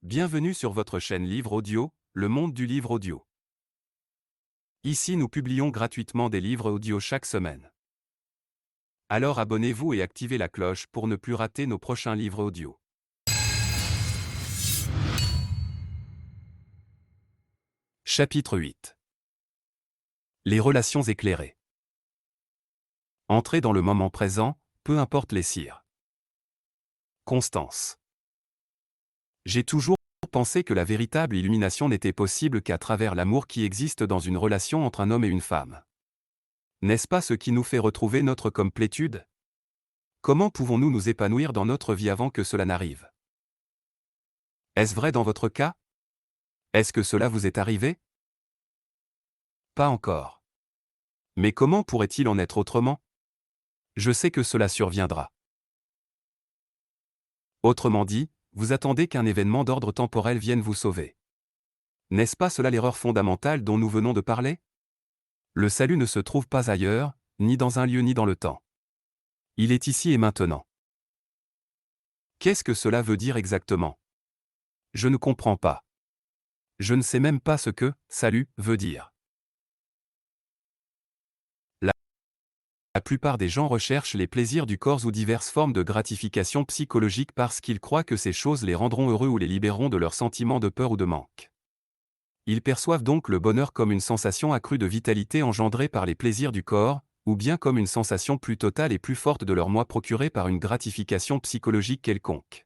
Bienvenue sur votre chaîne Livre Audio, le monde du livre audio. Ici nous publions gratuitement des livres audio chaque semaine. Alors abonnez-vous et activez la cloche pour ne plus rater nos prochains livres audio. Chapitre 8. Les relations éclairées. Entrez dans le moment présent, peu importe les cires. Constance. J'ai toujours pensé que la véritable illumination n'était possible qu'à travers l'amour qui existe dans une relation entre un homme et une femme. N'est-ce pas ce qui nous fait retrouver notre complétude ? Comment pouvons-nous nous épanouir dans notre vie avant que cela n'arrive ? Est-ce vrai dans votre cas ? Est-ce que cela vous est arrivé ? Pas encore. Mais comment pourrait-il en être autrement ? Je sais que cela surviendra. Autrement dit, vous attendez qu'un événement d'ordre temporel vienne vous sauver. N'est-ce pas cela l'erreur fondamentale dont nous venons de parler ? Le salut ne se trouve pas ailleurs, ni dans un lieu ni dans le temps. Il est ici et maintenant. Qu'est-ce que cela veut dire exactement ? Je ne comprends pas. Je ne sais même pas ce que « salut » veut dire. La plupart des gens recherchent les plaisirs du corps ou diverses formes de gratification psychologique parce qu'ils croient que ces choses les rendront heureux ou les libéreront de leurs sentiments de peur ou de manque. Ils perçoivent donc le bonheur comme une sensation accrue de vitalité engendrée par les plaisirs du corps, ou bien comme une sensation plus totale et plus forte de leur moi procurée par une gratification psychologique quelconque.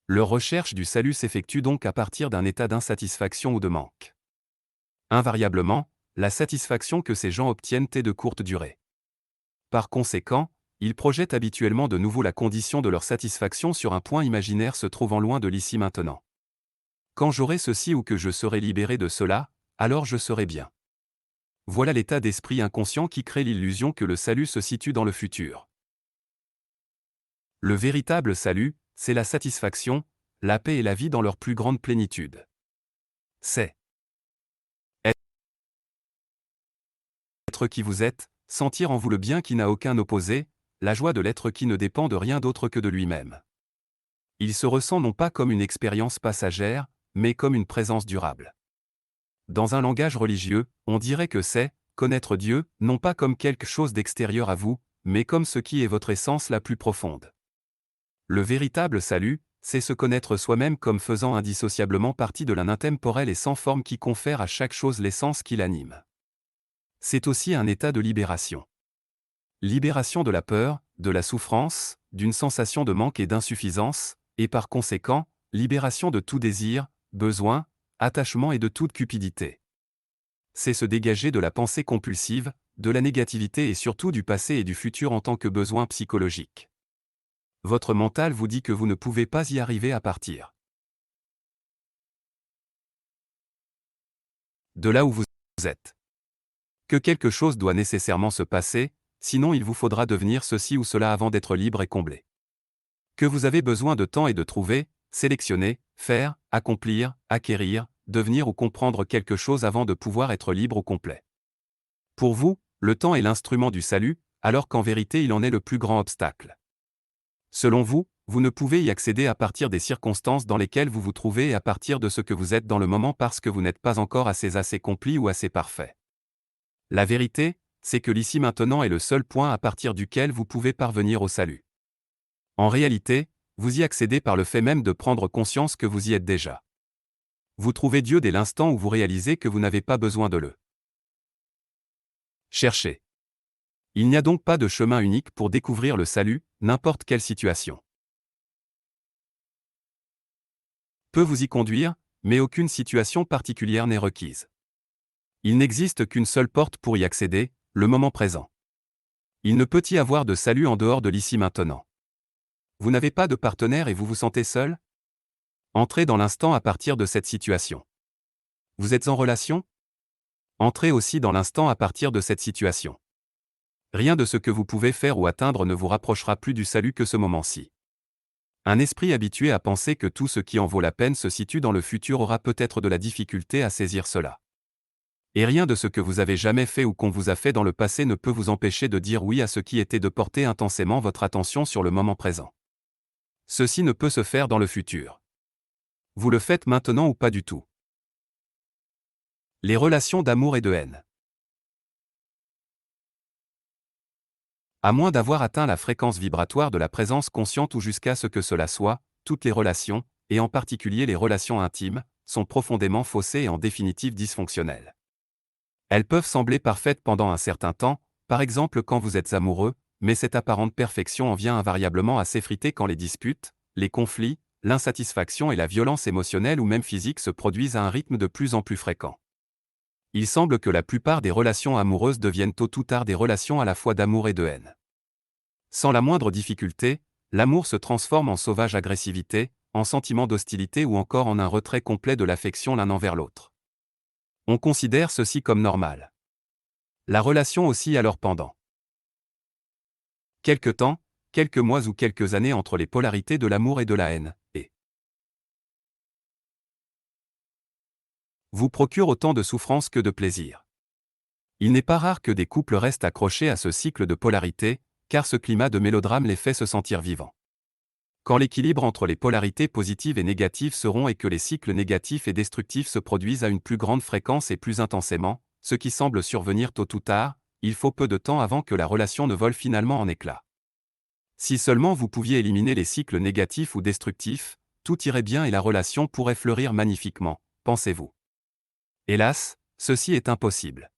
Leur recherche du salut s'effectue donc à partir d'un état d'insatisfaction ou de manque. Invariablement, la satisfaction que ces gens obtiennent est de courte durée. Par conséquent, ils projettent habituellement de nouveau la condition de leur satisfaction sur un point imaginaire se trouvant loin de l'ici maintenant. Quand j'aurai ceci ou que je serai libéré de cela, alors je serai bien. Voilà l'état d'esprit inconscient qui crée l'illusion que le salut se situe dans le futur. Le véritable salut, c'est la satisfaction, la paix et la vie dans leur plus grande plénitude. C'est être qui vous êtes, sentir en vous le bien qui n'a aucun opposé, la joie de l'être qui ne dépend de rien d'autre que de lui-même. Il se ressent non pas comme une expérience passagère, mais comme une présence durable. Dans un langage religieux, on dirait que c'est connaître Dieu, non pas comme quelque chose d'extérieur à vous, mais comme ce qui est votre essence la plus profonde. Le véritable salut, c'est se connaître soi-même comme faisant indissociablement partie de l'un intemporel et sans forme qui confère à chaque chose l'essence qui l'anime. C'est aussi un état de libération. Libération de la peur, de la souffrance, d'une sensation de manque et d'insuffisance, et par conséquent, libération de tout désir, besoin, attachement et de toute cupidité. C'est se dégager de la pensée compulsive, de la négativité et surtout du passé et du futur en tant que besoin psychologique. Votre mental vous dit que vous ne pouvez pas y arriver à partir de là où vous êtes. Que quelque chose doit nécessairement se passer, sinon il vous faudra devenir ceci ou cela avant d'être libre et comblé. Que vous avez besoin de temps et de trouver, sélectionner, faire, accomplir, acquérir, devenir ou comprendre quelque chose avant de pouvoir être libre ou complet. Pour vous, le temps est l'instrument du salut, alors qu'en vérité il en est le plus grand obstacle. Selon vous, vous ne pouvez y accéder à partir des circonstances dans lesquelles vous vous trouvez et à partir de ce que vous êtes dans le moment parce que vous n'êtes pas encore assez complet ou assez parfait. La vérité, c'est que l'ici maintenant est le seul point à partir duquel vous pouvez parvenir au salut. En réalité, vous y accédez par le fait même de prendre conscience que vous y êtes déjà. Vous trouvez Dieu dès l'instant où vous réalisez que vous n'avez pas besoin de le chercher. Il n'y a donc pas de chemin unique pour découvrir le salut, n'importe quelle situation peut vous y conduire, mais aucune situation particulière n'est requise. Il n'existe qu'une seule porte pour y accéder, le moment présent. Il ne peut y avoir de salut en dehors de l'ici maintenant. Vous n'avez pas de partenaire et vous vous sentez seul ? Entrez dans l'instant à partir de cette situation. Vous êtes en relation ? Entrez aussi dans l'instant à partir de cette situation. Rien de ce que vous pouvez faire ou atteindre ne vous rapprochera plus du salut que ce moment-ci. Un esprit habitué à penser que tout ce qui en vaut la peine se situe dans le futur aura peut-être de la difficulté à saisir cela. Et rien de ce que vous avez jamais fait ou qu'on vous a fait dans le passé ne peut vous empêcher de dire oui à ce qui était de porter intensément votre attention sur le moment présent. Ceci ne peut se faire dans le futur. Vous le faites maintenant ou pas du tout? Les relations d'amour et de haine. À moins d'avoir atteint la fréquence vibratoire de la présence consciente ou jusqu'à ce que cela soit, toutes les relations, et en particulier les relations intimes, sont profondément faussées et en définitive dysfonctionnelles. Elles peuvent sembler parfaites pendant un certain temps, par exemple quand vous êtes amoureux, mais cette apparente perfection en vient invariablement à s'effriter quand les disputes, les conflits, l'insatisfaction et la violence émotionnelle ou même physique se produisent à un rythme de plus en plus fréquent. Il semble que la plupart des relations amoureuses deviennent tôt ou tard des relations à la fois d'amour et de haine. Sans la moindre difficulté, l'amour se transforme en sauvage agressivité, en sentiment d'hostilité ou encore en un retrait complet de l'affection l'un envers l'autre. On considère ceci comme normal. La relation oscille alors pendant quelque temps, quelques mois ou quelques années entre les polarités de l'amour et de la haine, et vous procure autant de souffrance que de plaisir. Il n'est pas rare que des couples restent accrochés à ce cycle de polarité, car ce climat de mélodrame les fait se sentir vivants. Quand l'équilibre entre les polarités positives et négatives se rompt et que les cycles négatifs et destructifs se produisent à une plus grande fréquence et plus intensément, ce qui semble survenir tôt ou tard, il faut peu de temps avant que la relation ne vole finalement en éclats. Si seulement vous pouviez éliminer les cycles négatifs ou destructifs, tout irait bien et la relation pourrait fleurir magnifiquement, pensez-vous. Hélas, ceci est impossible.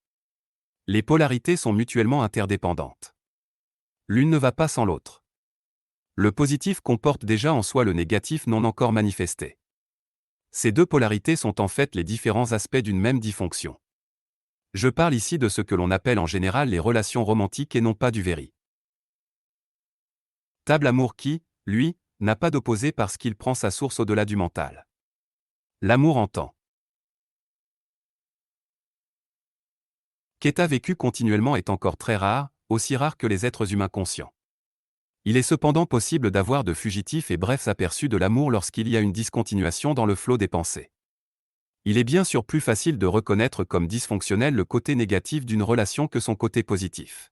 Les polarités sont mutuellement interdépendantes. L'une ne va pas sans l'autre. Le positif comporte déjà en soi le négatif non encore manifesté. Ces deux polarités sont en fait les différents aspects d'une même dysfonction. Je parle ici de ce que l'on appelle en général les relations romantiques et non pas du véritable amour qui, lui, n'a pas d'opposé parce qu'il prend sa source au-delà du mental. L'amour en temps qu'état vécu continuellement est encore très rare, aussi rare que les êtres humains conscients. Il est cependant possible d'avoir de fugitifs et brefs aperçus de l'amour lorsqu'il y a une discontinuation dans le flot des pensées. Il est bien sûr plus facile de reconnaître comme dysfonctionnel le côté négatif d'une relation que son côté positif.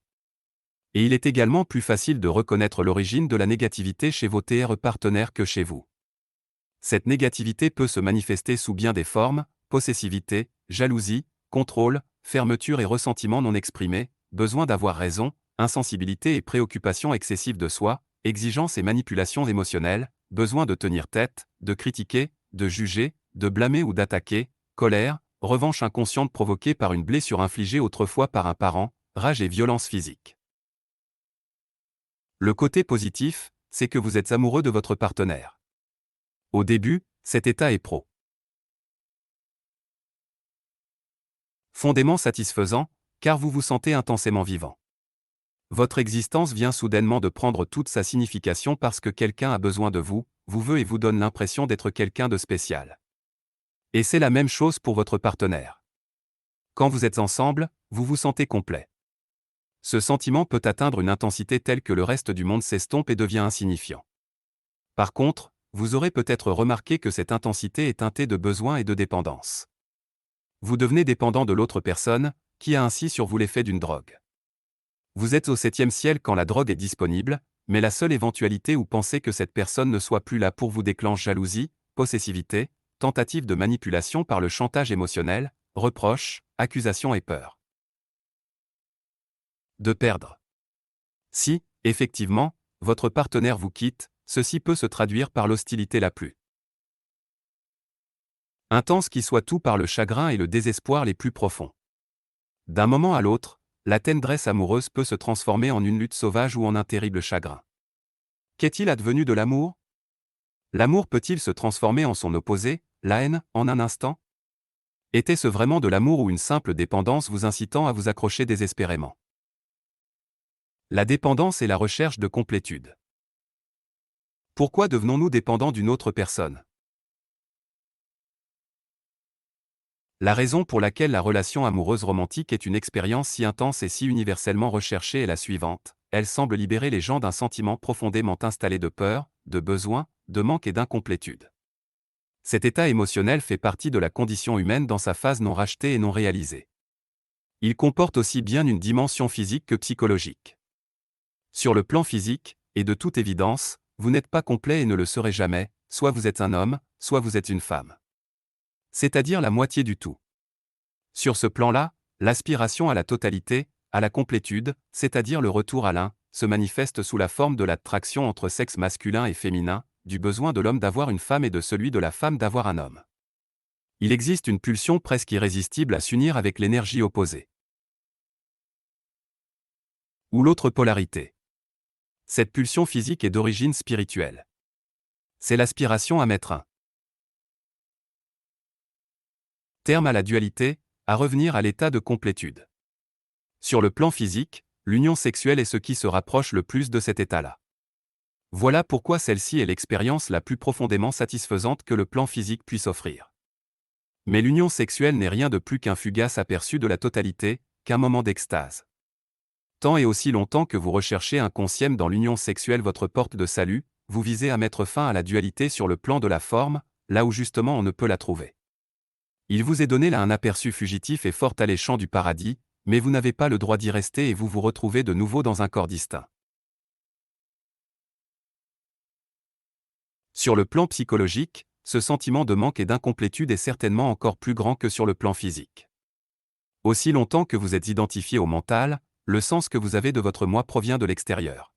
Et il est également plus facile de reconnaître l'origine de la négativité chez vos partenaires que chez vous. Cette négativité peut se manifester sous bien des formes: possessivité, jalousie, contrôle, fermeture et ressentiment non exprimé, besoin d'avoir raison, insensibilité et préoccupation excessive de soi, exigence et manipulation émotionnelle, besoin de tenir tête, de critiquer, de juger, de blâmer ou d'attaquer, colère, revanche inconsciente provoquée par une blessure infligée autrefois par un parent, rage et violence physique. Le côté positif, c'est que vous êtes amoureux de votre partenaire. Au début, cet état est profondément satisfaisant, car vous vous sentez intensément vivant. Votre existence vient soudainement de prendre toute sa signification parce que quelqu'un a besoin de vous, vous veut et vous donne l'impression d'être quelqu'un de spécial. Et c'est la même chose pour votre partenaire. Quand vous êtes ensemble, vous vous sentez complet. Ce sentiment peut atteindre une intensité telle que le reste du monde s'estompe et devient insignifiant. Par contre, vous aurez peut-être remarqué que cette intensité est teintée de besoin et de dépendance. Vous devenez dépendant de l'autre personne, qui a ainsi sur vous l'effet d'une drogue. Vous êtes au 7e ciel quand la drogue est disponible, mais la seule éventualité où penser que cette personne ne soit plus là pour vous déclenche jalousie, possessivité, tentative de manipulation par le chantage émotionnel, reproches, accusations et peur de perdre. Si, effectivement, votre partenaire vous quitte, ceci peut se traduire par l'hostilité la plus intense qui soit, tout par le chagrin et le désespoir les plus profonds. D'un moment à l'autre, la tendresse amoureuse peut se transformer en une lutte sauvage ou en un terrible chagrin. Qu'est-il advenu de l'amour? L'amour peut-il se transformer en son opposé, la haine, en un instant? Était-ce vraiment de l'amour ou une simple dépendance vous incitant à vous accrocher désespérément? La dépendance est la recherche de complétude. Pourquoi devenons-nous dépendants d'une autre personne? La raison pour laquelle la relation amoureuse romantique est une expérience si intense et si universellement recherchée est la suivante: elle semble libérer les gens d'un sentiment profondément installé de peur, de besoin, de manque et d'incomplétude. Cet état émotionnel fait partie de la condition humaine dans sa phase non rachetée et non réalisée. Il comporte aussi bien une dimension physique que psychologique. Sur le plan physique, et de toute évidence, vous n'êtes pas complet et ne le serez jamais, soit vous êtes un homme, soit vous êtes une femme. C'est-à-dire la moitié du tout. Sur ce plan-là, l'aspiration à la totalité, à la complétude, c'est-à-dire le retour à l'un, se manifeste sous la forme de l'attraction entre sexe masculin et féminin, du besoin de l'homme d'avoir une femme et de celui de la femme d'avoir un homme. Il existe une pulsion presque irrésistible à s'unir avec l'énergie opposée. Ou l'autre polarité. Cette pulsion physique est d'origine spirituelle. C'est l'aspiration à mettre un terme à la dualité, à revenir à l'état de complétude. Sur le plan physique, l'union sexuelle est ce qui se rapproche le plus de cet état-là. Voilà pourquoi celle-ci est l'expérience la plus profondément satisfaisante que le plan physique puisse offrir. Mais l'union sexuelle n'est rien de plus qu'un fugace aperçu de la totalité, qu'un moment d'extase. Tant et aussi longtemps que vous recherchez un conscième dans l'union sexuelle votre porte de salut, vous visez à mettre fin à la dualité sur le plan de la forme, là où justement on ne peut la trouver. Il vous est donné là un aperçu fugitif et fort alléchant du paradis, mais vous n'avez pas le droit d'y rester et vous vous retrouvez de nouveau dans un corps distinct. Sur le plan psychologique, ce sentiment de manque et d'incomplétude est certainement encore plus grand que sur le plan physique. Aussi longtemps que vous êtes identifié au mental, le sens que vous avez de votre moi provient de l'extérieur.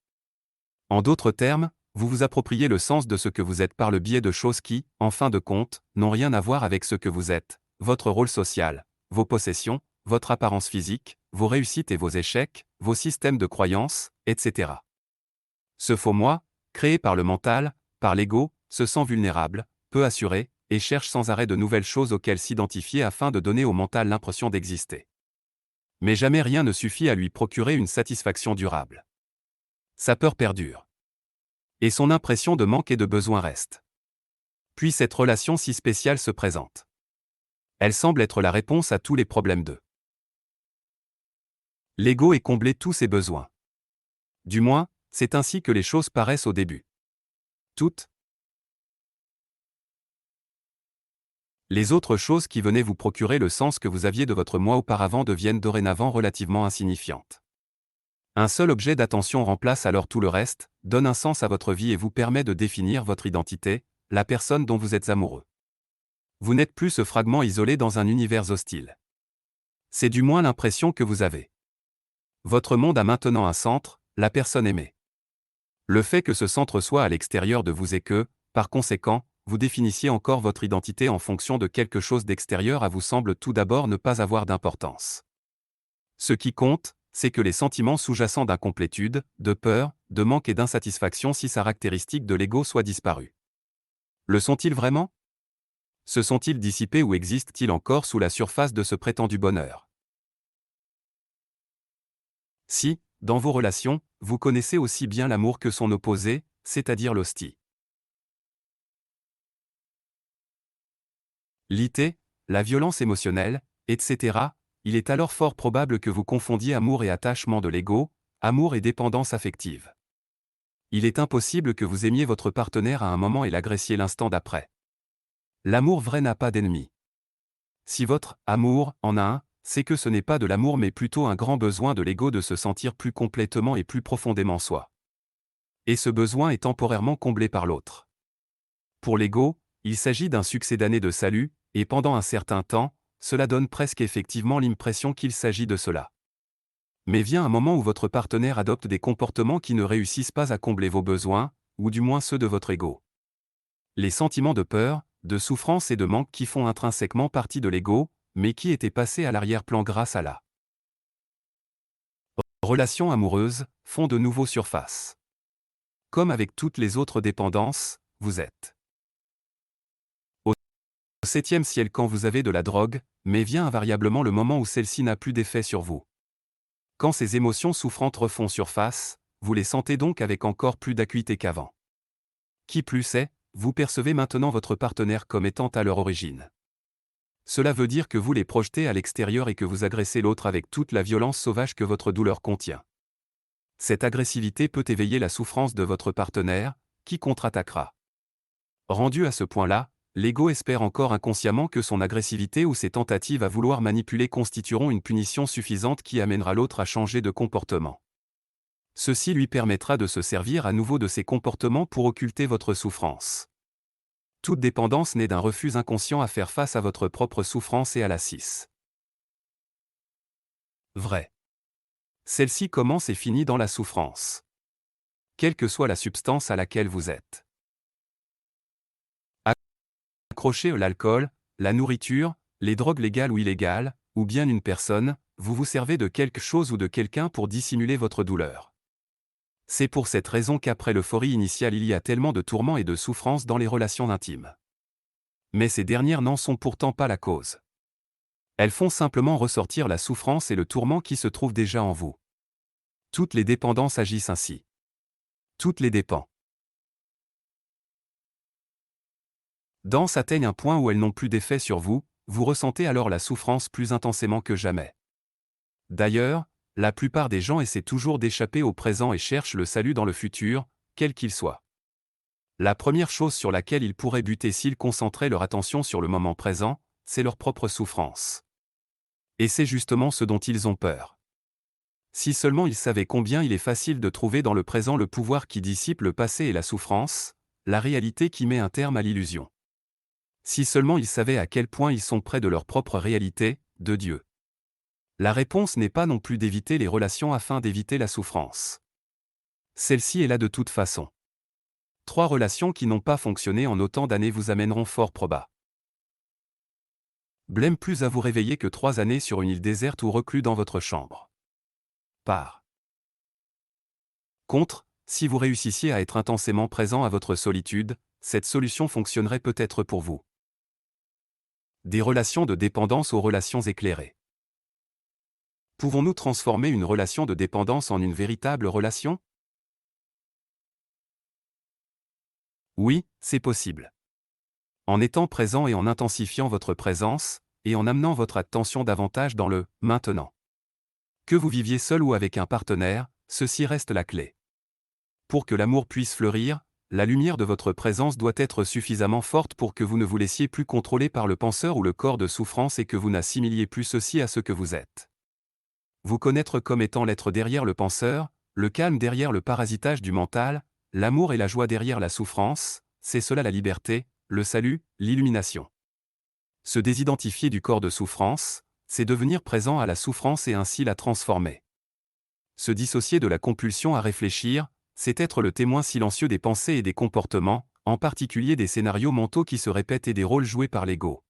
En d'autres termes, vous vous appropriez le sens de ce que vous êtes par le biais de choses qui, en fin de compte, n'ont rien à voir avec ce que vous êtes, votre rôle social, vos possessions, votre apparence physique, vos réussites et vos échecs, vos systèmes de croyances, etc. Ce faux moi, créé par le mental, par l'ego, se sent vulnérable, peu assuré, et cherche sans arrêt de nouvelles choses auxquelles s'identifier afin de donner au mental l'impression d'exister. Mais jamais rien ne suffit à lui procurer une satisfaction durable. Sa peur perdure. Et son impression de manque et de besoin reste. Puis cette relation si spéciale se présente. Elle semble être la réponse à tous les problèmes de l'ego et combler tous ses besoins. Du moins, c'est ainsi que les choses paraissent au début. Toutes les autres choses qui venaient vous procurer le sens que vous aviez de votre moi auparavant deviennent dorénavant relativement insignifiantes. Un seul objet d'attention remplace alors tout le reste, donne un sens à votre vie et vous permet de définir votre identité, la personne dont vous êtes amoureux. Vous n'êtes plus ce fragment isolé dans un univers hostile. C'est du moins l'impression que vous avez. Votre monde a maintenant un centre, la personne aimée. Le fait que ce centre soit à l'extérieur de vous et que, par conséquent, vous définissiez encore votre identité en fonction de quelque chose d'extérieur à vous semble tout d'abord ne pas avoir d'importance. Ce qui compte, c'est que les sentiments sous-jacents d'incomplétude, de peur, de manque et d'insatisfaction si caractéristiques de l'ego soient disparus. Le sont-ils vraiment ? Se sont-ils dissipés ou existent-ils encore sous la surface de ce prétendu bonheur ? Si, dans vos relations, vous connaissez aussi bien l'amour que son opposé, c'est-à-dire l'hostie. L'ité, la violence émotionnelle, etc., il est alors fort probable que vous confondiez amour et attachement de l'ego, amour et dépendance affective. Il est impossible que vous aimiez votre partenaire à un moment et l'agressiez l'instant d'après. L'amour vrai n'a pas d'ennemi. Si votre amour en a un, c'est que ce n'est pas de l'amour mais plutôt un grand besoin de l'ego de se sentir plus complètement et plus profondément soi. Et ce besoin est temporairement comblé par l'autre. Pour l'ego, il s'agit d'un succès d'années de salut, et pendant un certain temps, cela donne presque effectivement l'impression qu'il s'agit de cela. Mais vient un moment où votre partenaire adopte des comportements qui ne réussissent pas à combler vos besoins, ou du moins ceux de votre ego. Les sentiments de peur, de souffrance et de manque qui font intrinsèquement partie de l'ego, mais qui étaient passés à l'arrière-plan grâce à la relation amoureuse, font de nouveau surface. Comme avec toutes les autres dépendances, vous êtes au septième ciel quand vous avez de la drogue, mais vient invariablement le moment où celle-ci n'a plus d'effet sur vous. Quand ces émotions souffrantes refont surface, vous les sentez donc avec encore plus d'acuité qu'avant. Qui plus est, vous percevez maintenant votre partenaire comme étant à leur origine. Cela veut dire que vous les projetez à l'extérieur et que vous agressez l'autre avec toute la violence sauvage que votre douleur contient. Cette agressivité peut éveiller la souffrance de votre partenaire, qui contre-attaquera. Rendu à ce point-là, l'ego espère encore inconsciemment que son agressivité ou ses tentatives à vouloir manipuler constitueront une punition suffisante qui amènera l'autre à changer de comportement. Ceci lui permettra de se servir à nouveau de ses comportements pour occulter votre souffrance. Toute dépendance naît d'un refus inconscient à faire face à votre propre souffrance et à la 6. Vrai. Celle-ci commence et finit dans la souffrance. Quelle que soit la substance à laquelle vous êtes. Accroché à l'alcool, la nourriture, les drogues légales ou illégales, ou bien une personne, vous vous servez de quelque chose ou de quelqu'un pour dissimuler votre douleur. C'est pour cette raison qu'après l'euphorie initiale il y a tellement de tourments et de souffrances dans les relations intimes. Mais ces dernières n'en sont pourtant pas la cause. Elles font simplement ressortir la souffrance et le tourment qui se trouvent déjà en vous. Toutes les dépendances agissent ainsi. Toutes les dépendants atteignent un point où elles n'ont plus d'effet sur vous, vous ressentez alors la souffrance plus intensément que jamais. D'ailleurs, la plupart des gens essaient toujours d'échapper au présent et cherchent le salut dans le futur, quel qu'il soit. La première chose sur laquelle ils pourraient buter s'ils concentraient leur attention sur le moment présent, c'est leur propre souffrance. Et c'est justement ce dont ils ont peur. Si seulement ils savaient combien il est facile de trouver dans le présent le pouvoir qui dissipe le passé et la souffrance, la réalité qui met un terme à l'illusion. Si seulement ils savaient à quel point ils sont près de leur propre réalité, de Dieu. La réponse n'est pas non plus d'éviter les relations afin d'éviter la souffrance. Celle-ci est là de toute façon. 3 relations qui n'ont pas fonctionné en autant d'années vous amèneront fort proba. Blême plus à vous réveiller que 3 années sur une île déserte ou reclus dans votre chambre. Par contre, si vous réussissiez à être intensément présent à votre solitude, cette solution fonctionnerait peut-être pour vous. Des relations de dépendance aux relations éclairées. Pouvons-nous transformer une relation de dépendance en une véritable relation? Oui, c'est possible. En étant présent et en intensifiant votre présence, et en amenant votre attention davantage dans le « maintenant ». Que vous viviez seul ou avec un partenaire, ceci reste la clé. Pour que l'amour puisse fleurir, la lumière de votre présence doit être suffisamment forte pour que vous ne vous laissiez plus contrôler par le penseur ou le corps de souffrance et que vous n'assimiliez plus ceci à ce que vous êtes. Vous connaître comme étant l'être derrière le penseur, le calme derrière le parasitage du mental, l'amour et la joie derrière la souffrance, c'est cela la liberté, le salut, l'illumination. Se désidentifier du corps de souffrance, c'est devenir présent à la souffrance et ainsi la transformer. Se dissocier de la compulsion à réfléchir, c'est être le témoin silencieux des pensées et des comportements, en particulier des scénarios mentaux qui se répètent et des rôles joués par l'ego.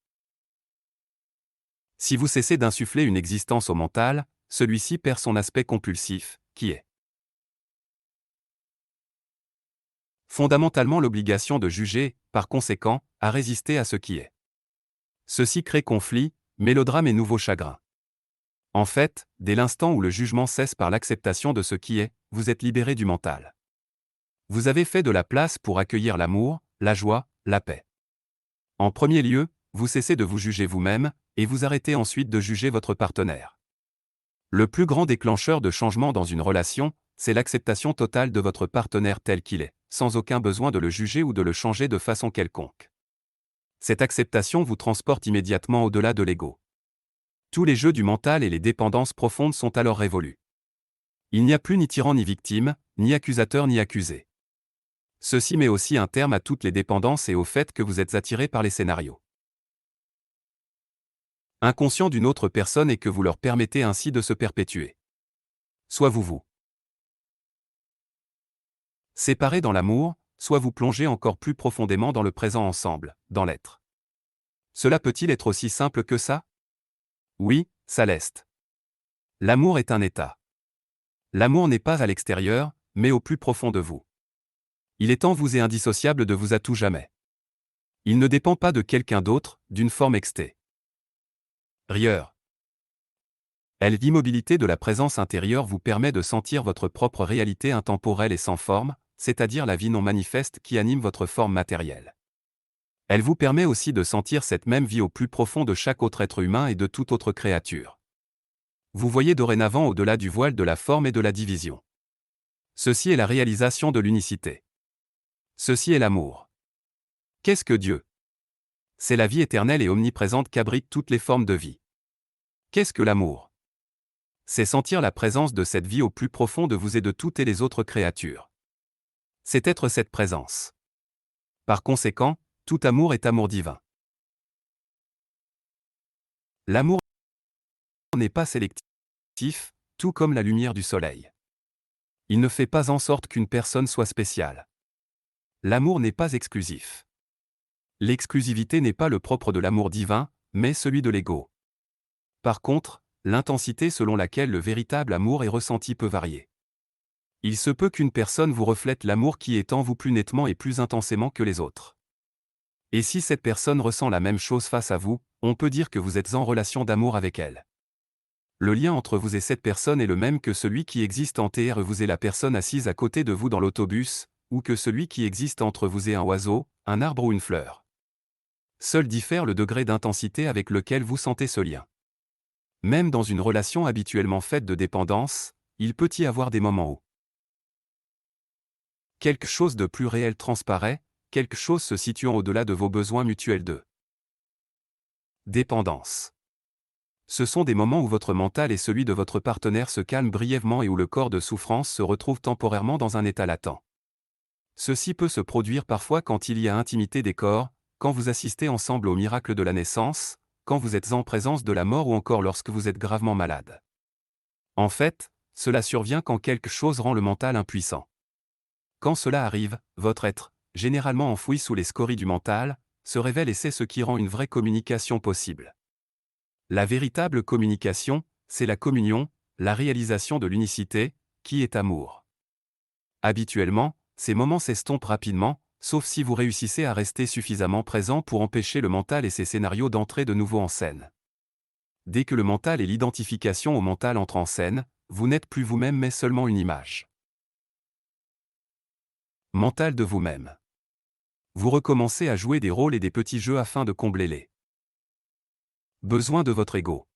Si vous cessez d'insuffler une existence au mental, celui-ci perd son aspect compulsif, qui est fondamentalement l'obligation de juger, par conséquent, à résister à ce qui est. Ceci crée conflit, mélodrame et nouveaux chagrins. En fait, dès l'instant où le jugement cesse par l'acceptation de ce qui est, vous êtes libéré du mental. Vous avez fait de la place pour accueillir l'amour, la joie, la paix. En premier lieu, vous cessez de vous juger vous-même, et vous arrêtez ensuite de juger votre partenaire. Le plus grand déclencheur de changement dans une relation, c'est l'acceptation totale de votre partenaire tel qu'il est, sans aucun besoin de le juger ou de le changer de façon quelconque. Cette acceptation vous transporte immédiatement au-delà de l'ego. Tous les jeux du mental et les dépendances profondes sont alors révolus. Il n'y a plus ni tyran ni victime, ni accusateur ni accusé. Ceci met aussi un terme à toutes les dépendances et au fait que vous êtes attiré par les scénarios inconscients d'une autre personne et que vous leur permettez ainsi de se perpétuer. Soit vous séparez dans l'amour, soit vous plongez encore plus profondément dans le présent ensemble, dans l'être. Cela peut-il être aussi simple que ça? Oui, ça l'est. L'amour est un état. L'amour n'est pas à l'extérieur, mais au plus profond de vous. Il est en vous et indissociable de vous à tout jamais. Il ne dépend pas de quelqu'un d'autre, d'une forme extérieure. L'immobilité de la présence intérieure vous permet de sentir votre propre réalité intemporelle et sans forme, c'est-à-dire la vie non manifeste qui anime votre forme matérielle. Elle vous permet aussi de sentir cette même vie au plus profond de chaque autre être humain et de toute autre créature. Vous voyez dorénavant au-delà du voile de la forme et de la division. Ceci est la réalisation de l'unicité. Ceci est l'amour. Qu'est-ce que Dieu? C'est la vie éternelle et omniprésente qu'abritent toutes les formes de vie. Qu'est-ce que l'amour? C'est sentir la présence de cette vie au plus profond de vous et de toutes les autres créatures. C'est être cette présence. Par conséquent, Tout amour est amour divin. L'amour n'est pas sélectif, tout comme la lumière du soleil. Il ne fait pas en sorte qu'une personne soit spéciale. L'amour n'est pas exclusif. L'exclusivité n'est pas le propre de l'amour divin, mais celui de l'ego. Par contre, l'intensité selon laquelle le véritable amour est ressenti peut varier. Il se peut qu'une personne vous reflète l'amour qui est en vous plus nettement et plus intensément que les autres. Et si cette personne ressent la même chose face à vous, on peut dire que vous êtes en relation d'amour avec elle. Le lien entre vous et cette personne est le même que celui qui existe entre vous et la personne assise à côté de vous dans l'autobus, ou que celui qui existe entre vous et un oiseau, un arbre ou une fleur. Seul diffère le degré d'intensité avec lequel vous sentez ce lien. Même dans une relation habituellement faite de dépendance, il peut y avoir des moments où quelque chose de plus réel transparaît, quelque chose se situant au-delà de vos besoins mutuels de dépendance. Ce sont des moments où votre mental et celui de votre partenaire se calment brièvement et où le corps de souffrance se retrouve temporairement dans un état latent. Ceci peut se produire parfois quand il y a intimité des corps, quand vous assistez ensemble au miracle de la naissance, quand vous êtes en présence de la mort ou encore lorsque vous êtes gravement malade. En fait, cela survient quand quelque chose rend le mental impuissant. Quand cela arrive, votre être, généralement enfoui sous les scories du mental, se révèle et c'est ce qui rend une vraie communication possible. La véritable communication, c'est la communion, la réalisation de l'unicité, qui est amour. Habituellement, ces moments s'estompent rapidement, sauf si vous réussissez à rester suffisamment présent pour empêcher le mental et ses scénarios d'entrer de nouveau en scène. Dès que le mental et l'identification au mental entrent en scène, vous n'êtes plus vous-même mais seulement une image. Mental de vous-même. Vous recommencez à jouer des rôles et des petits jeux afin de combler les besoins de votre ego.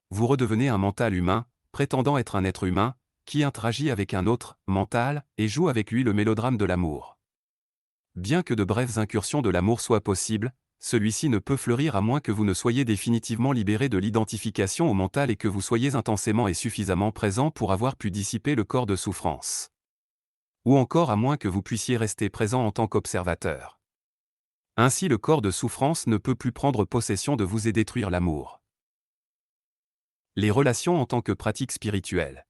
Vous redevenez un mental humain, prétendant être un être humain, qui interagit avec un autre, mental, et joue avec lui le mélodrame de l'amour. Bien que de brèves incursions de l'amour soient possibles, celui-ci ne peut fleurir à moins que vous ne soyez définitivement libéré de l'identification au mental et que vous soyez intensément et suffisamment présent pour avoir pu dissiper le corps de souffrance. Ou encore à moins que vous puissiez rester présent en tant qu'observateur. Ainsi le corps de souffrance ne peut plus prendre possession de vous et détruire l'amour. Les relations en tant que pratique spirituelle.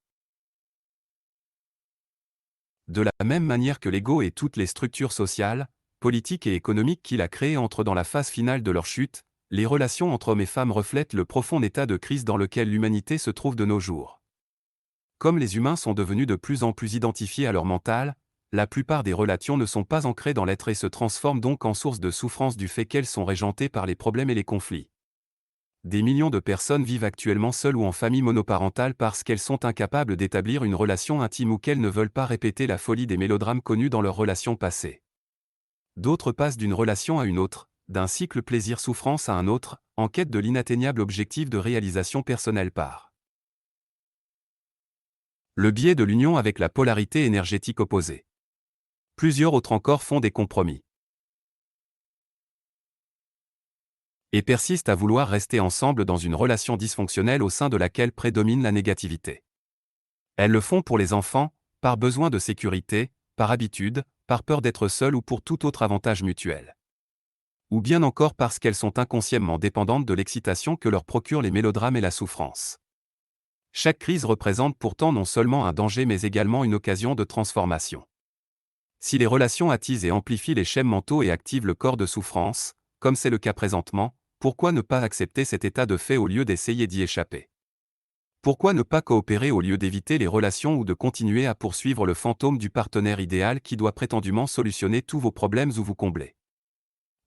De la même manière que l'ego et toutes les structures sociales, politiques et économiques qu'il a créées entrent dans la phase finale de leur chute, les relations entre hommes et femmes reflètent le profond état de crise dans lequel l'humanité se trouve de nos jours. Comme les humains sont devenus de plus en plus identifiés à leur mental, la plupart des relations ne sont pas ancrées dans l'être et se transforment donc en source de souffrance du fait qu'elles sont régentées par les problèmes et les conflits. Des millions de personnes vivent actuellement seules ou en famille monoparentale parce qu'elles sont incapables d'établir une relation intime ou qu'elles ne veulent pas répéter la folie des mélodrames connus dans leurs relations passées. D'autres passent d'une relation à une autre, d'un cycle plaisir-souffrance à un autre, en quête de l'inatteignable objectif de réalisation personnelle par le biais de l'union avec la polarité énergétique opposée. Plusieurs autres encore font des compromis et persistent à vouloir rester ensemble dans une relation dysfonctionnelle au sein de laquelle prédomine la négativité. Elles le font pour les enfants, par besoin de sécurité, par habitude, par peur d'être seules ou pour tout autre avantage mutuel. Ou bien encore parce qu'elles sont inconsciemment dépendantes de l'excitation que leur procurent les mélodrames et la souffrance. Chaque crise représente pourtant non seulement un danger mais également une occasion de transformation. Si les relations attisent et amplifient les schèmes mentaux et activent le corps de souffrance, comme c'est le cas présentement, pourquoi ne pas accepter cet état de fait au lieu d'essayer d'y échapper? Pourquoi ne pas coopérer au lieu d'éviter les relations ou de continuer à poursuivre le fantôme du partenaire idéal qui doit prétendument solutionner tous vos problèmes ou vous combler?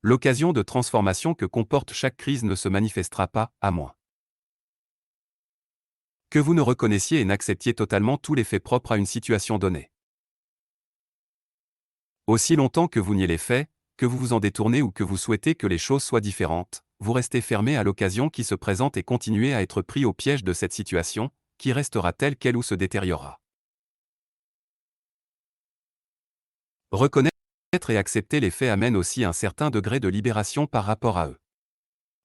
L'occasion de transformation que comporte chaque crise ne se manifestera pas, à moins que vous ne reconnaissiez et n'acceptiez totalement tous les faits propres à une situation donnée. Aussi longtemps que vous niez les faits, que vous vous en détournez ou que vous souhaitez que les choses soient différentes, vous restez fermé à l'occasion qui se présente et continuez à être pris au piège de cette situation, qui restera telle qu'elle ou se détériorera. Reconnaître et accepter les faits amène aussi un certain degré de libération par rapport à eux.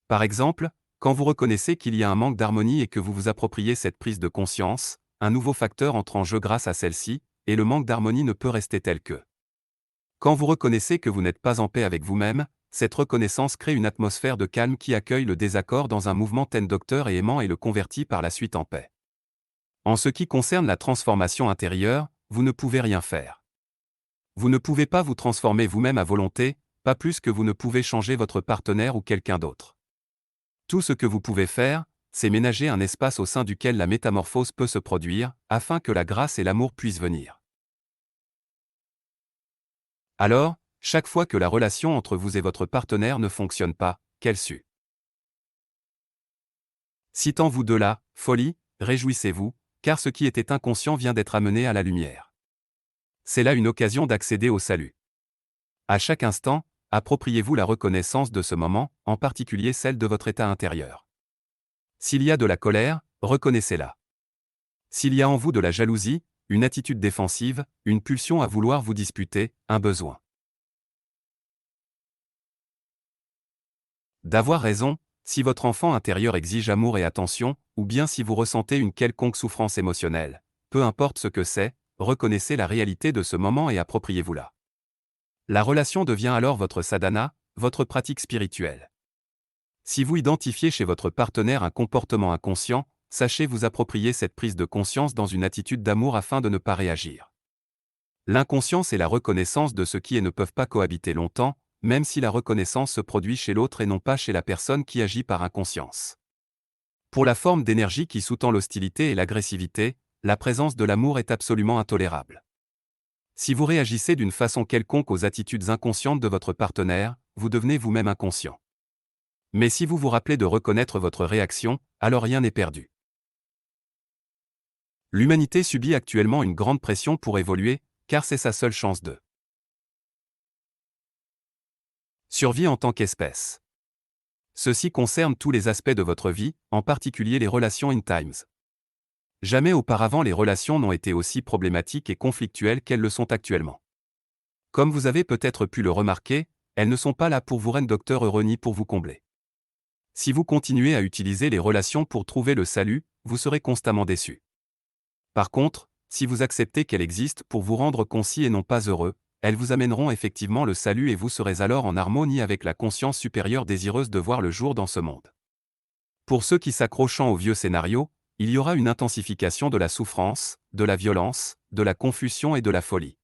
Par exemple, quand vous reconnaissez qu'il y a un manque d'harmonie et que vous vous appropriez cette prise de conscience, un nouveau facteur entre en jeu grâce à celle-ci, et le manque d'harmonie ne peut rester tel que. Quand vous reconnaissez que vous n'êtes pas en paix avec vous-même, cette reconnaissance crée une atmosphère de calme qui accueille le désaccord dans un mouvement docteur et aimant et le convertit par la suite en paix. En ce qui concerne la transformation intérieure, vous ne pouvez rien faire. Vous ne pouvez pas vous transformer vous-même à volonté, pas plus que vous ne pouvez changer votre partenaire ou quelqu'un d'autre. Tout ce que vous pouvez faire, c'est ménager un espace au sein duquel la métamorphose peut se produire, afin que la grâce et l'amour puissent venir. Alors, chaque fois que la relation entre vous et votre partenaire ne fonctionne pas, quelle su. Citant vous deux là, folie, réjouissez-vous, car ce qui était inconscient vient d'être amené à la lumière. C'est là une occasion d'accéder au salut. À chaque instant, appropriez-vous la reconnaissance de ce moment, en particulier celle de votre état intérieur. S'il y a de la colère, reconnaissez-la. S'il y a en vous de la jalousie, une attitude défensive, une pulsion à vouloir vous disputer, un besoin d'avoir raison, si votre enfant intérieur exige amour et attention, ou bien si vous ressentez une quelconque souffrance émotionnelle, peu importe ce que c'est, reconnaissez la réalité de ce moment et appropriez-vous-la. La relation devient alors votre sadhana, votre pratique spirituelle. Si vous identifiez chez votre partenaire un comportement inconscient, sachez vous approprier cette prise de conscience dans une attitude d'amour afin de ne pas réagir. L'inconscience est la reconnaissance de ce qui et ne peuvent pas cohabiter longtemps, même si la reconnaissance se produit chez l'autre et non pas chez la personne qui agit par inconscience. Pour la forme d'énergie qui sous-tend l'hostilité et l'agressivité, la présence de l'amour est absolument intolérable. Si vous réagissez d'une façon quelconque aux attitudes inconscientes de votre partenaire, vous devenez vous-même inconscient. Mais si vous vous rappelez de reconnaître votre réaction, alors rien n'est perdu. L'humanité subit actuellement une grande pression pour évoluer, car c'est sa seule chance de survie en tant qu'espèce. Ceci concerne tous les aspects de votre vie, en particulier les relations in times. Jamais auparavant les relations n'ont été aussi problématiques et conflictuelles qu'elles le sont actuellement. Comme vous avez peut-être pu le remarquer, elles ne sont pas là pour vous rendre docteur heureux ni pour vous combler. Si vous continuez à utiliser les relations pour trouver le salut, vous serez constamment déçu. Par contre, si vous acceptez qu'elles existent pour vous rendre concis et non pas heureux, elles vous amèneront effectivement le salut et vous serez alors en harmonie avec la conscience supérieure désireuse de voir le jour dans ce monde. Pour ceux qui s'accrochant au vieux scénario, il y aura une intensification de la souffrance, de la violence, de la confusion et de la folie.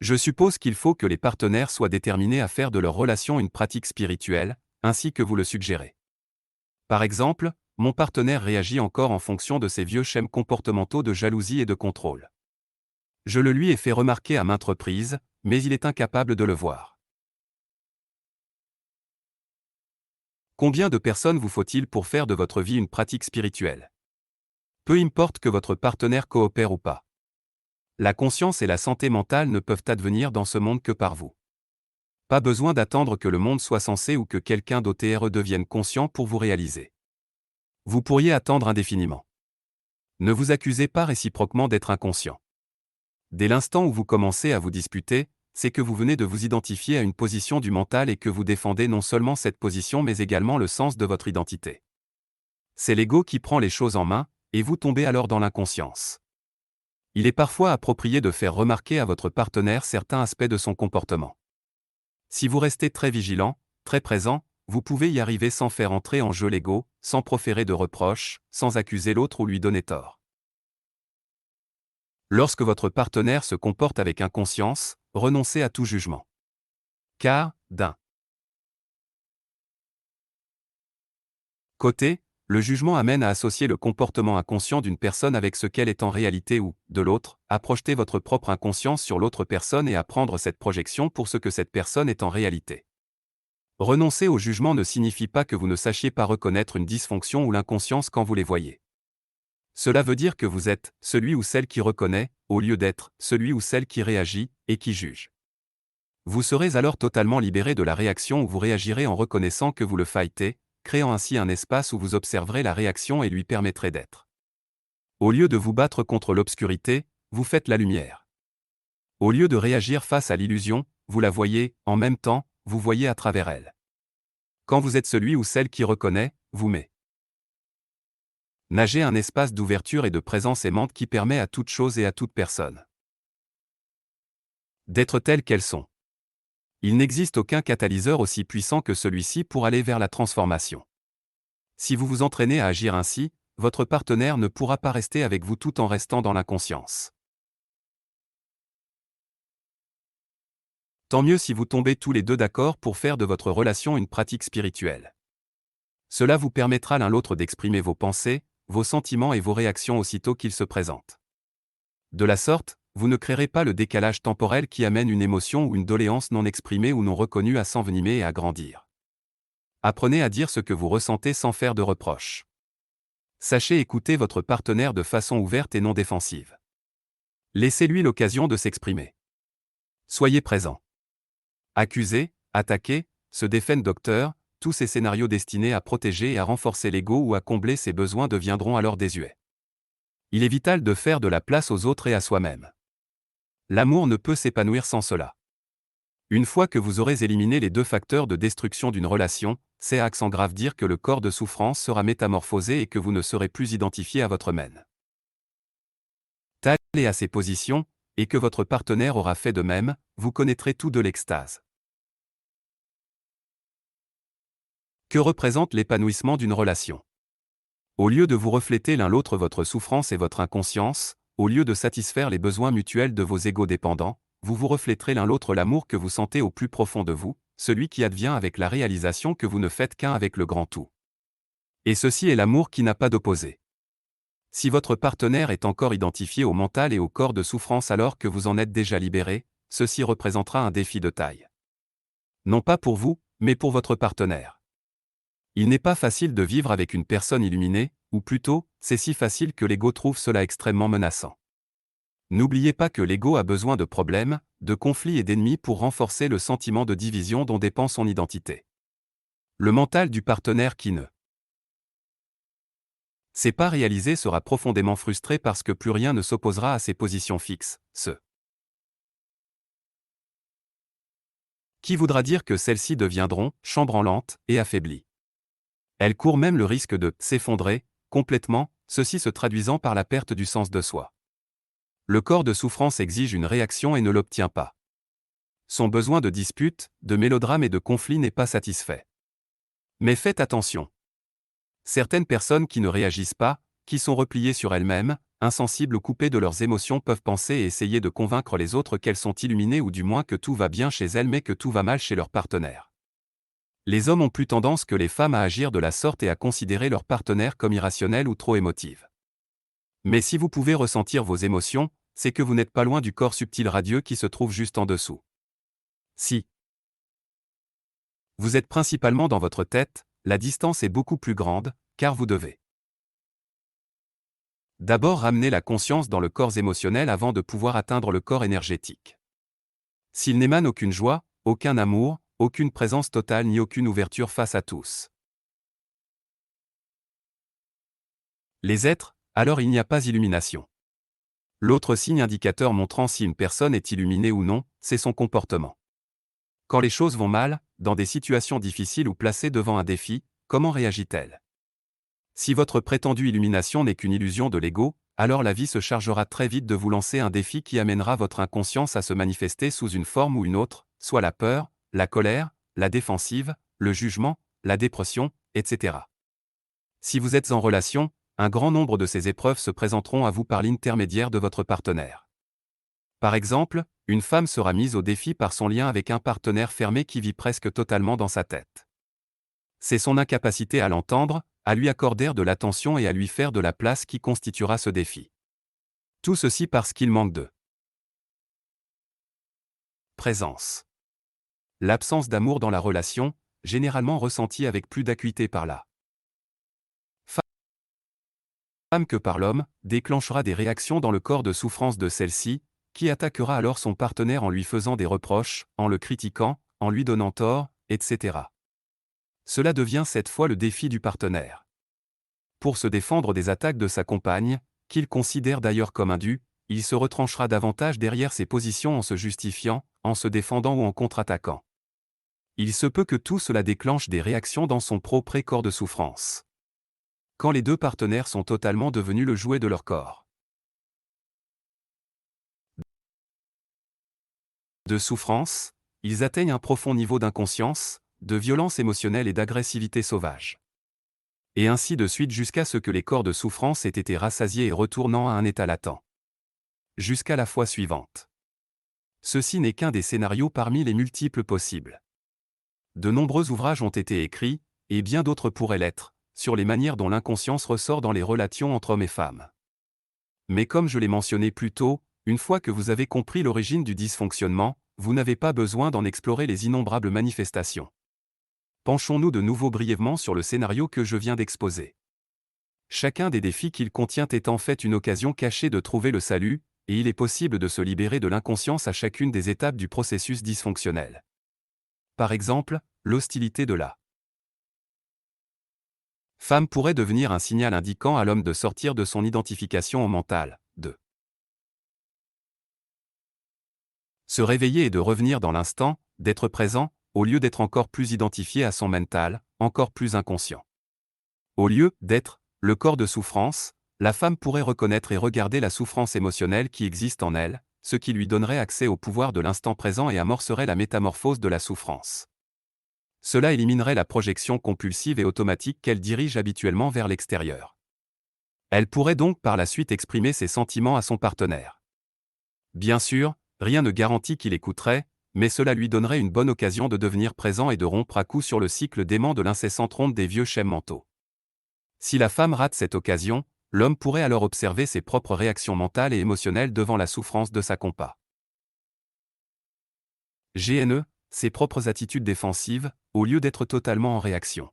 Je suppose qu'il faut que les partenaires soient déterminés à faire de leur relation une pratique spirituelle, ainsi que vous le suggérez. Par exemple, mon partenaire réagit encore en fonction de ses vieux schèmes comportementaux de jalousie et de contrôle. Je le lui ai fait remarquer à maintes reprises, mais il est incapable de le voir. Combien de personnes vous faut-il pour faire de votre vie une pratique spirituelle? Peu importe que votre partenaire coopère ou pas. La conscience et la santé mentale ne peuvent advenir dans ce monde que par vous. Pas besoin d'attendre que le monde soit sensé ou que quelqu'un d'autre redevienne conscient pour vous réaliser. Vous pourriez attendre indéfiniment. Ne vous accusez pas réciproquement d'être inconscient. Dès l'instant où vous commencez à vous disputer, c'est que vous venez de vous identifier à une position du mental et que vous défendez non seulement cette position mais également le sens de votre identité. C'est l'ego qui prend les choses en main, et vous tombez alors dans l'inconscience. Il est parfois approprié de faire remarquer à votre partenaire certains aspects de son comportement. Si vous restez très vigilant, très présent, vous pouvez y arriver sans faire entrer en jeu l'ego, sans proférer de reproches, sans accuser l'autre ou lui donner tort. Lorsque votre partenaire se comporte avec inconscience, renoncez à tout jugement. Car, d'un côté, le jugement amène à associer le comportement inconscient d'une personne avec ce qu'elle est en réalité ou, de l'autre, à projeter votre propre inconscience sur l'autre personne et à prendre cette projection pour ce que cette personne est en réalité. Renoncer au jugement ne signifie pas que vous ne sachiez pas reconnaître une dysfonction ou l'inconscience quand vous les voyez. Cela veut dire que vous êtes celui ou celle qui reconnaît, au lieu d'être celui ou celle qui réagit et qui juge. Vous serez alors totalement libéré de la réaction où vous réagirez en reconnaissant que vous le fightez, créant ainsi un espace où vous observerez la réaction et lui permettrez d'être. Au lieu de vous battre contre l'obscurité, vous faites la lumière. Au lieu de réagir face à l'illusion, vous la voyez, en même temps, vous voyez à travers elle. Quand vous êtes celui ou celle qui reconnaît, vous nagez un espace d'ouverture et de présence aimante qui permet à toute chose et à toute personne d'être telles qu'elles sont. Il n'existe aucun catalyseur aussi puissant que celui-ci pour aller vers la transformation. Si vous vous entraînez à agir ainsi, votre partenaire ne pourra pas rester avec vous tout en restant dans l'inconscience. Tant mieux si vous tombez tous les deux d'accord pour faire de votre relation une pratique spirituelle. Cela vous permettra l'un l'autre d'exprimer vos pensées, vos sentiments et vos réactions aussitôt qu'ils se présentent. De la sorte, vous ne créerez pas le décalage temporel qui amène une émotion ou une doléance non exprimée ou non reconnue à s'envenimer et à grandir. Apprenez à dire ce que vous ressentez sans faire de reproches. Sachez écouter votre partenaire de façon ouverte et non défensive. Laissez-lui l'occasion de s'exprimer. Soyez présent. Accuser, attaquer, se défendre docteur, tous ces scénarios destinés à protéger et à renforcer l'ego ou à combler ses besoins deviendront alors désuets. Il est vital de faire de la place aux autres et à soi-même. L'amour ne peut s'épanouir sans cela. Une fois que vous aurez éliminé les deux facteurs de destruction d'une relation, c'est à accent grave dire que le corps de souffrance sera métamorphosé et que vous ne serez plus identifié à votre mène. Tel et à ses positions, et que votre partenaire aura fait de même, vous connaîtrez tout de l'extase. Que représente l'épanouissement d'une relation? Au lieu de vous refléter l'un l'autre votre souffrance et votre inconscience, au lieu de satisfaire les besoins mutuels de vos égos dépendants, vous vous refléterez l'un l'autre l'amour que vous sentez au plus profond de vous, celui qui advient avec la réalisation que vous ne faites qu'un avec le grand tout. Et ceci est l'amour qui n'a pas d'opposé. Si votre partenaire est encore identifié au mental et au corps de souffrance alors que vous en êtes déjà libéré, ceci représentera un défi de taille. Non pas pour vous, mais pour votre partenaire. Il n'est pas facile de vivre avec une personne illuminée, ou plutôt, c'est si facile que l'ego trouve cela extrêmement menaçant. N'oubliez pas que l'ego a besoin de problèmes, de conflits et d'ennemis pour renforcer le sentiment de division dont dépend son identité. Le mental du partenaire qui ne s'est pas réalisé sera profondément frustré parce que plus rien ne s'opposera à ses positions fixes, ce qui voudra dire que celles-ci deviendront chambranlantes et affaiblies. Elles courent même le risque de s'effondrer complètement, ceci se traduisant par la perte du sens de soi. Le corps de souffrance exige une réaction et ne l'obtient pas. Son besoin de dispute, de mélodrame et de conflit n'est pas satisfait. Mais faites attention. Certaines personnes qui ne réagissent pas, qui sont repliées sur elles-mêmes, insensibles ou coupées de leurs émotions peuvent penser et essayer de convaincre les autres qu'elles sont illuminées ou du moins que tout va bien chez elles mais que tout va mal chez leur partenaire. Les hommes ont plus tendance que les femmes à agir de la sorte et à considérer leur partenaire comme irrationnel ou trop émotive. Mais si vous pouvez ressentir vos émotions, c'est que vous n'êtes pas loin du corps subtil radieux qui se trouve juste en dessous. Si vous êtes principalement dans votre tête, la distance est beaucoup plus grande, car vous devez d'abord ramener la conscience dans le corps émotionnel avant de pouvoir atteindre le corps énergétique. S'il n'émane aucune joie, aucun amour, aucune présence totale ni aucune ouverture face à tous les êtres, alors il n'y a pas illumination. L'autre signe indicateur montrant si une personne est illuminée ou non, c'est son comportement. Quand les choses vont mal, dans des situations difficiles ou placées devant un défi, comment réagit-elle? Si votre prétendue illumination n'est qu'une illusion de l'ego, alors la vie se chargera très vite de vous lancer un défi qui amènera votre inconscience à se manifester sous une forme ou une autre, soit la peur, la colère, la défensive, le jugement, la dépression, etc. Si vous êtes en relation, un grand nombre de ces épreuves se présenteront à vous par l'intermédiaire de votre partenaire. Par exemple, une femme sera mise au défi par son lien avec un partenaire fermé qui vit presque totalement dans sa tête. C'est son incapacité à l'entendre, à lui accorder de l'attention et à lui faire de la place qui constituera ce défi. Tout ceci parce qu'il manque de présence. L'absence d'amour dans la relation, généralement ressentie avec plus d'acuité par la femme que par l'homme, déclenchera des réactions dans le corps de souffrance de celle-ci, qui attaquera alors son partenaire en lui faisant des reproches, en le critiquant, en lui donnant tort, etc. Cela devient cette fois le défi du partenaire. Pour se défendre des attaques de sa compagne, qu'il considère d'ailleurs comme indue, il se retranchera davantage derrière ses positions en se justifiant, en se défendant ou en contre-attaquant. Il se peut que tout cela déclenche des réactions dans son propre corps de souffrance. Quand les deux partenaires sont totalement devenus le jouet de leur corps de souffrance, Ils atteignent un profond niveau d'inconscience, de violence émotionnelle et d'agressivité sauvage. Et ainsi de suite jusqu'à ce que les corps de souffrance aient été rassasiés et retournant à un état latent. Jusqu'à la fois suivante. Ceci n'est qu'un des scénarios parmi les multiples possibles. De nombreux ouvrages ont été écrits, et bien d'autres pourraient l'être, sur les manières dont l'inconscience ressort dans les relations entre hommes et femmes. Mais comme je l'ai mentionné plus tôt, une fois que vous avez compris l'origine du dysfonctionnement, vous n'avez pas besoin d'en explorer les innombrables manifestations. Penchons-nous de nouveau brièvement sur le scénario que je viens d'exposer. Chacun des défis qu'il contient est en fait une occasion cachée de trouver le salut, et il est possible de se libérer de l'inconscience à chacune des étapes du processus dysfonctionnel. Par exemple, l'hostilité de la femme pourrait devenir un signal indiquant à l'homme de sortir de son identification au mental, de se réveiller et de revenir dans l'instant, d'être présent, au lieu d'être encore plus identifié à son mental, encore plus inconscient. Au lieu d'être le corps de souffrance, la femme pourrait reconnaître et regarder la souffrance émotionnelle qui existe en elle, ce qui lui donnerait accès au pouvoir de l'instant présent et amorcerait la métamorphose de la souffrance. Cela éliminerait la projection compulsive et automatique qu'elle dirige habituellement vers l'extérieur. Elle pourrait donc par la suite exprimer ses sentiments à son partenaire. Bien sûr, rien ne garantit qu'il écouterait, mais cela lui donnerait une bonne occasion de devenir présent et de rompre à coup sur le cycle dément de l'incessante ronde des vieux schèmes mentaux. Si la femme rate cette occasion, l'homme pourrait alors observer ses propres réactions mentales et émotionnelles devant la souffrance de sa compa. GNE, ses propres attitudes défensives, au lieu d'être totalement en réaction.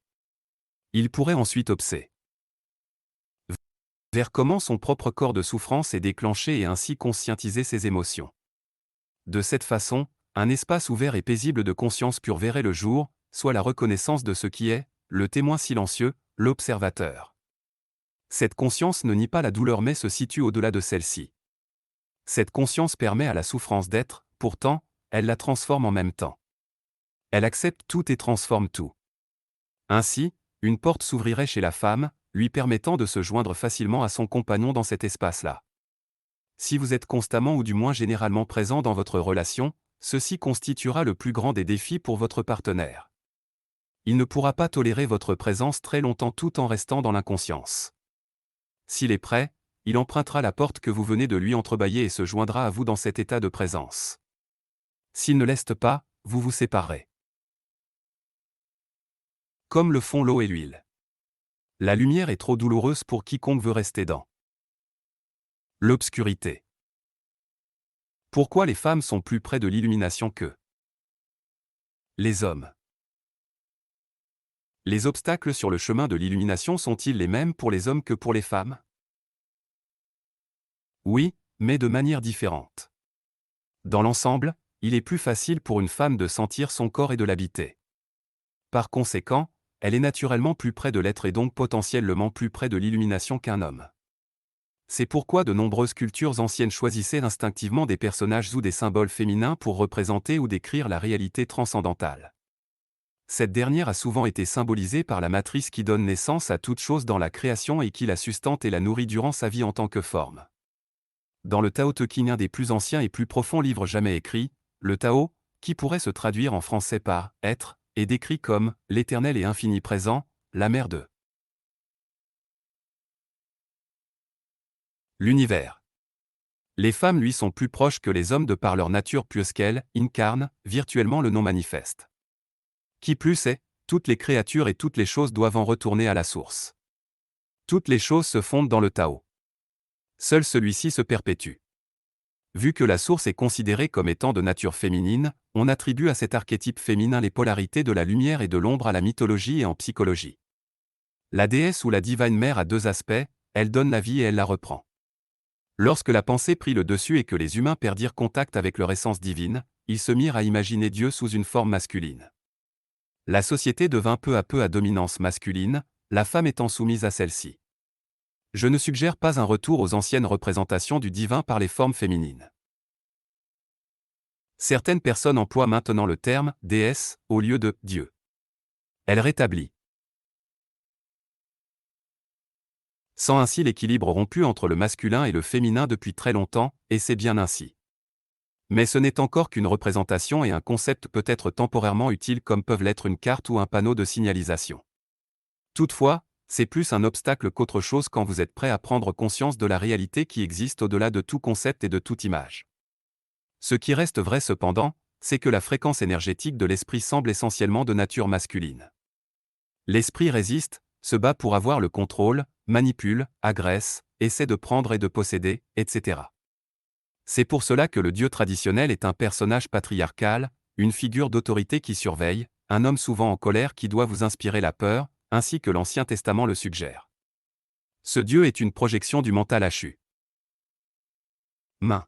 Il pourrait ensuite observer vers comment son propre corps de souffrance est déclenché et ainsi conscientiser ses émotions. De cette façon, un espace ouvert et paisible de conscience pure verrait le jour, soit la reconnaissance de ce qui est, le témoin silencieux, l'observateur. Cette conscience ne nie pas la douleur mais se situe au-delà de celle-ci. Cette conscience permet à la souffrance d'être, pourtant, elle la transforme en même temps. Elle accepte tout et transforme tout. Ainsi, une porte s'ouvrirait chez la femme, lui permettant de se joindre facilement à son compagnon dans cet espace-là. Si vous êtes constamment ou du moins généralement présent dans votre relation, ceci constituera le plus grand des défis pour votre partenaire. Il ne pourra pas tolérer votre présence très longtemps tout en restant dans l'inconscience. S'il est prêt, il empruntera la porte que vous venez de lui entrebâiller et se joindra à vous dans cet état de présence. S'il ne laisse pas, vous vous séparerez. Comme le font l'eau et l'huile. La lumière est trop douloureuse pour quiconque veut rester dans l'obscurité. Pourquoi les femmes sont plus près de l'illumination que les hommes? Les obstacles sur le chemin de l'illumination sont-ils les mêmes pour les hommes que pour les femmes? Oui, mais de manière différente. Dans l'ensemble, il est plus facile pour une femme de sentir son corps et de l'habiter. Par conséquent, elle est naturellement plus près de l'être et donc potentiellement plus près de l'illumination qu'un homme. C'est pourquoi de nombreuses cultures anciennes choisissaient instinctivement des personnages ou des symboles féminins pour représenter ou décrire la réalité transcendantale. Cette dernière a souvent été symbolisée par la matrice qui donne naissance à toute chose dans la création et qui la sustente et la nourrit durant sa vie en tant que forme. Dans le Tao Te Ching, un des plus anciens et plus profonds livres jamais écrits, le Tao, qui pourrait se traduire en français par « être », est décrit comme « l'éternel et infini présent, la mère de l'univers ». Les femmes lui sont plus proches que les hommes de par leur nature puisqu'elles incarnent virtuellement le non manifeste. Qui plus est, toutes les créatures et toutes les choses doivent en retourner à la source. Toutes les choses se fondent dans le Tao. Seul celui-ci se perpétue. Vu que la source est considérée comme étant de nature féminine, on attribue à cet archétype féminin les polarités de la lumière et de l'ombre à la mythologie et en psychologie. La déesse ou la divine mère a deux aspects, elle donne la vie et elle la reprend. Lorsque la pensée prit le dessus et que les humains perdirent contact avec leur essence divine, ils se mirent à imaginer Dieu sous une forme masculine. La société devint peu à peu à dominance masculine, la femme étant soumise à celle-ci. Je ne suggère pas un retour aux anciennes représentations du divin par les formes féminines. Certaines personnes emploient maintenant le terme « déesse » au lieu de « Dieu ». Elle rétablit. Sans ainsi l'équilibre rompu entre le masculin et le féminin depuis très longtemps, et c'est bien ainsi. Mais ce n'est encore qu'une représentation et un concept peut être temporairement utile comme peuvent l'être une carte ou un panneau de signalisation. Toutefois, c'est plus un obstacle qu'autre chose quand vous êtes prêt à prendre conscience de la réalité qui existe au-delà de tout concept et de toute image. Ce qui reste vrai cependant, c'est que la fréquence énergétique de l'esprit semble essentiellement de nature masculine. L'esprit résiste, se bat pour avoir le contrôle, manipule, agresse, essaie de prendre et de posséder, etc. C'est pour cela que le dieu traditionnel est un personnage patriarcal, une figure d'autorité qui surveille, un homme souvent en colère qui doit vous inspirer la peur, ainsi que l'Ancien Testament le suggère. Ce dieu est une projection du mental hachu. Main.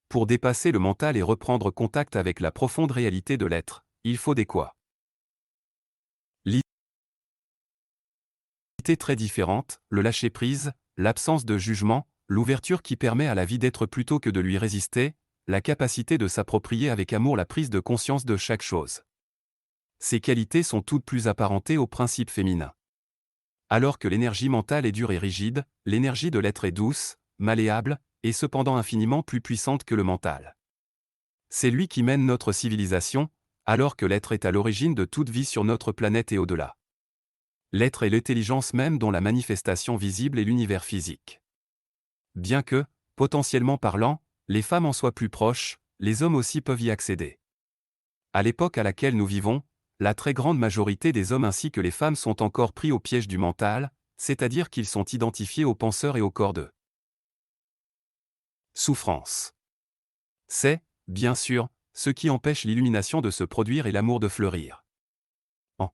Pour dépasser le mental et reprendre contact avec la profonde réalité de l'être, il faut des quoi. L'idée très différente, le lâcher-prise, l'absence de jugement, l'ouverture qui permet à la vie d'être plutôt que de lui résister, la capacité de s'approprier avec amour la prise de conscience de chaque chose. Ces qualités sont toutes plus apparentées au principe féminin. Alors que l'énergie mentale est dure et rigide, l'énergie de l'être est douce, malléable, et cependant infiniment plus puissante que le mental. C'est lui qui mène notre civilisation, alors que l'être est à l'origine de toute vie sur notre planète et au-delà. L'être est l'intelligence même dont la manifestation visible est l'univers physique. Bien que, potentiellement parlant, les femmes en soient plus proches, les hommes aussi peuvent y accéder. À l'époque à laquelle nous vivons, la très grande majorité des hommes ainsi que les femmes sont encore pris au piège du mental, c'est-à-dire qu'ils sont identifiés aux penseurs et au corps d'eux. Souffrance. C'est, bien sûr, ce qui empêche l'illumination de se produire et l'amour de fleurir. En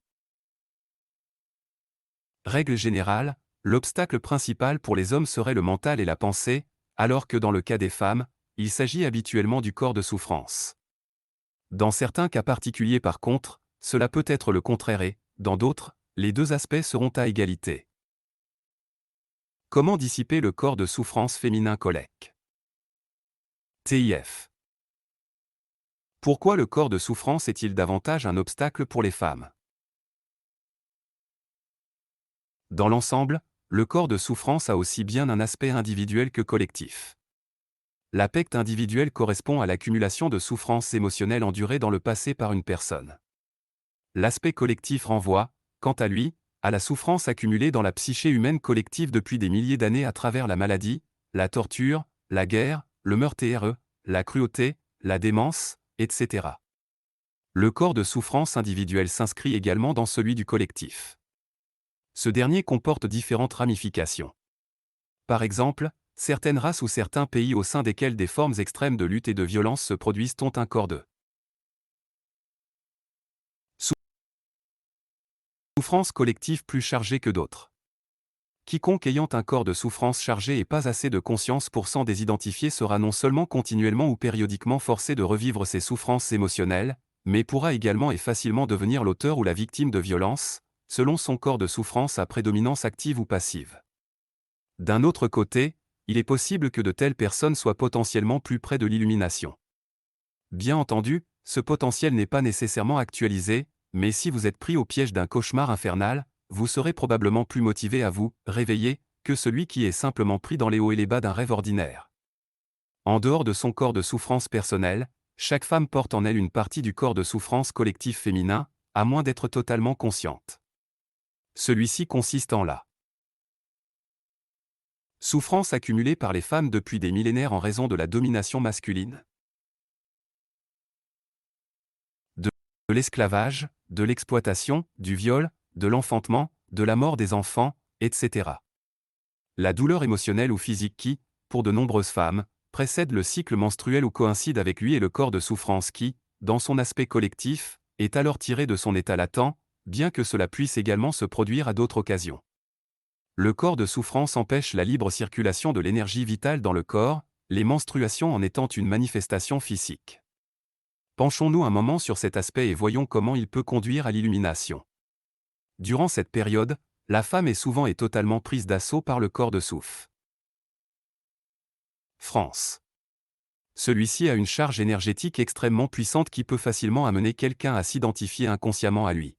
règle générale, l'obstacle principal pour les hommes serait le mental et la pensée, alors que dans le cas des femmes, il s'agit habituellement du corps de souffrance. Dans certains cas particuliers par contre, cela peut être le contraire et, dans d'autres, les deux aspects seront à égalité. Comment dissiper le corps de souffrance féminin colique? TIF. Pourquoi le corps de souffrance est-il davantage un obstacle pour les femmes? Dans l'ensemble, le corps de souffrance a aussi bien un aspect individuel que collectif. L'aspect individuel correspond à l'accumulation de souffrances émotionnelles endurées dans le passé par une personne. L'aspect collectif renvoie, quant à lui, à la souffrance accumulée dans la psyché humaine collective depuis des milliers d'années à travers la maladie, la torture, la guerre, le meurtre, la cruauté, la démence, etc. Le corps de souffrance individuelle s'inscrit également dans celui du collectif. Ce dernier comporte différentes ramifications. Par exemple, certaines races ou certains pays au sein desquels des formes extrêmes de lutte et de violence se produisent ont un corps de souffrance collective plus chargé que d'autres. Quiconque ayant un corps de souffrance chargé et pas assez de conscience pour s'en désidentifier sera non seulement continuellement ou périodiquement forcé de revivre ses souffrances émotionnelles, mais pourra également et facilement devenir l'auteur ou la victime de violences, selon son corps de souffrance à prédominance active ou passive. D'un autre côté, il est possible que de telles personnes soient potentiellement plus près de l'illumination. Bien entendu, ce potentiel n'est pas nécessairement actualisé, mais si vous êtes pris au piège d'un cauchemar infernal, vous serez probablement plus motivé à vous réveiller que celui qui est simplement pris dans les hauts et les bas d'un rêve ordinaire. En dehors de son corps de souffrance personnelle, chaque femme porte en elle une partie du corps de souffrance collectif féminin, à moins d'être totalement consciente. Celui-ci consiste en la souffrance accumulée par les femmes depuis des millénaires en raison de la domination masculine, de l'esclavage, de l'exploitation, du viol, de l'enfantement, de la mort des enfants, etc. La douleur émotionnelle ou physique qui, pour de nombreuses femmes, précède le cycle menstruel ou coïncide avec lui et le corps de souffrance qui, dans son aspect collectif, est alors tiré de son état latent, bien que cela puisse également se produire à d'autres occasions. Le corps de souffrance empêche la libre circulation de l'énergie vitale dans le corps, les menstruations en étant une manifestation physique. Penchons-nous un moment sur cet aspect et voyons comment il peut conduire à l'illumination. Durant cette période, la femme est souvent et totalement prise d'assaut par le corps de souffle. France. Celui-ci a une charge énergétique extrêmement puissante qui peut facilement amener quelqu'un à s'identifier inconsciemment à lui.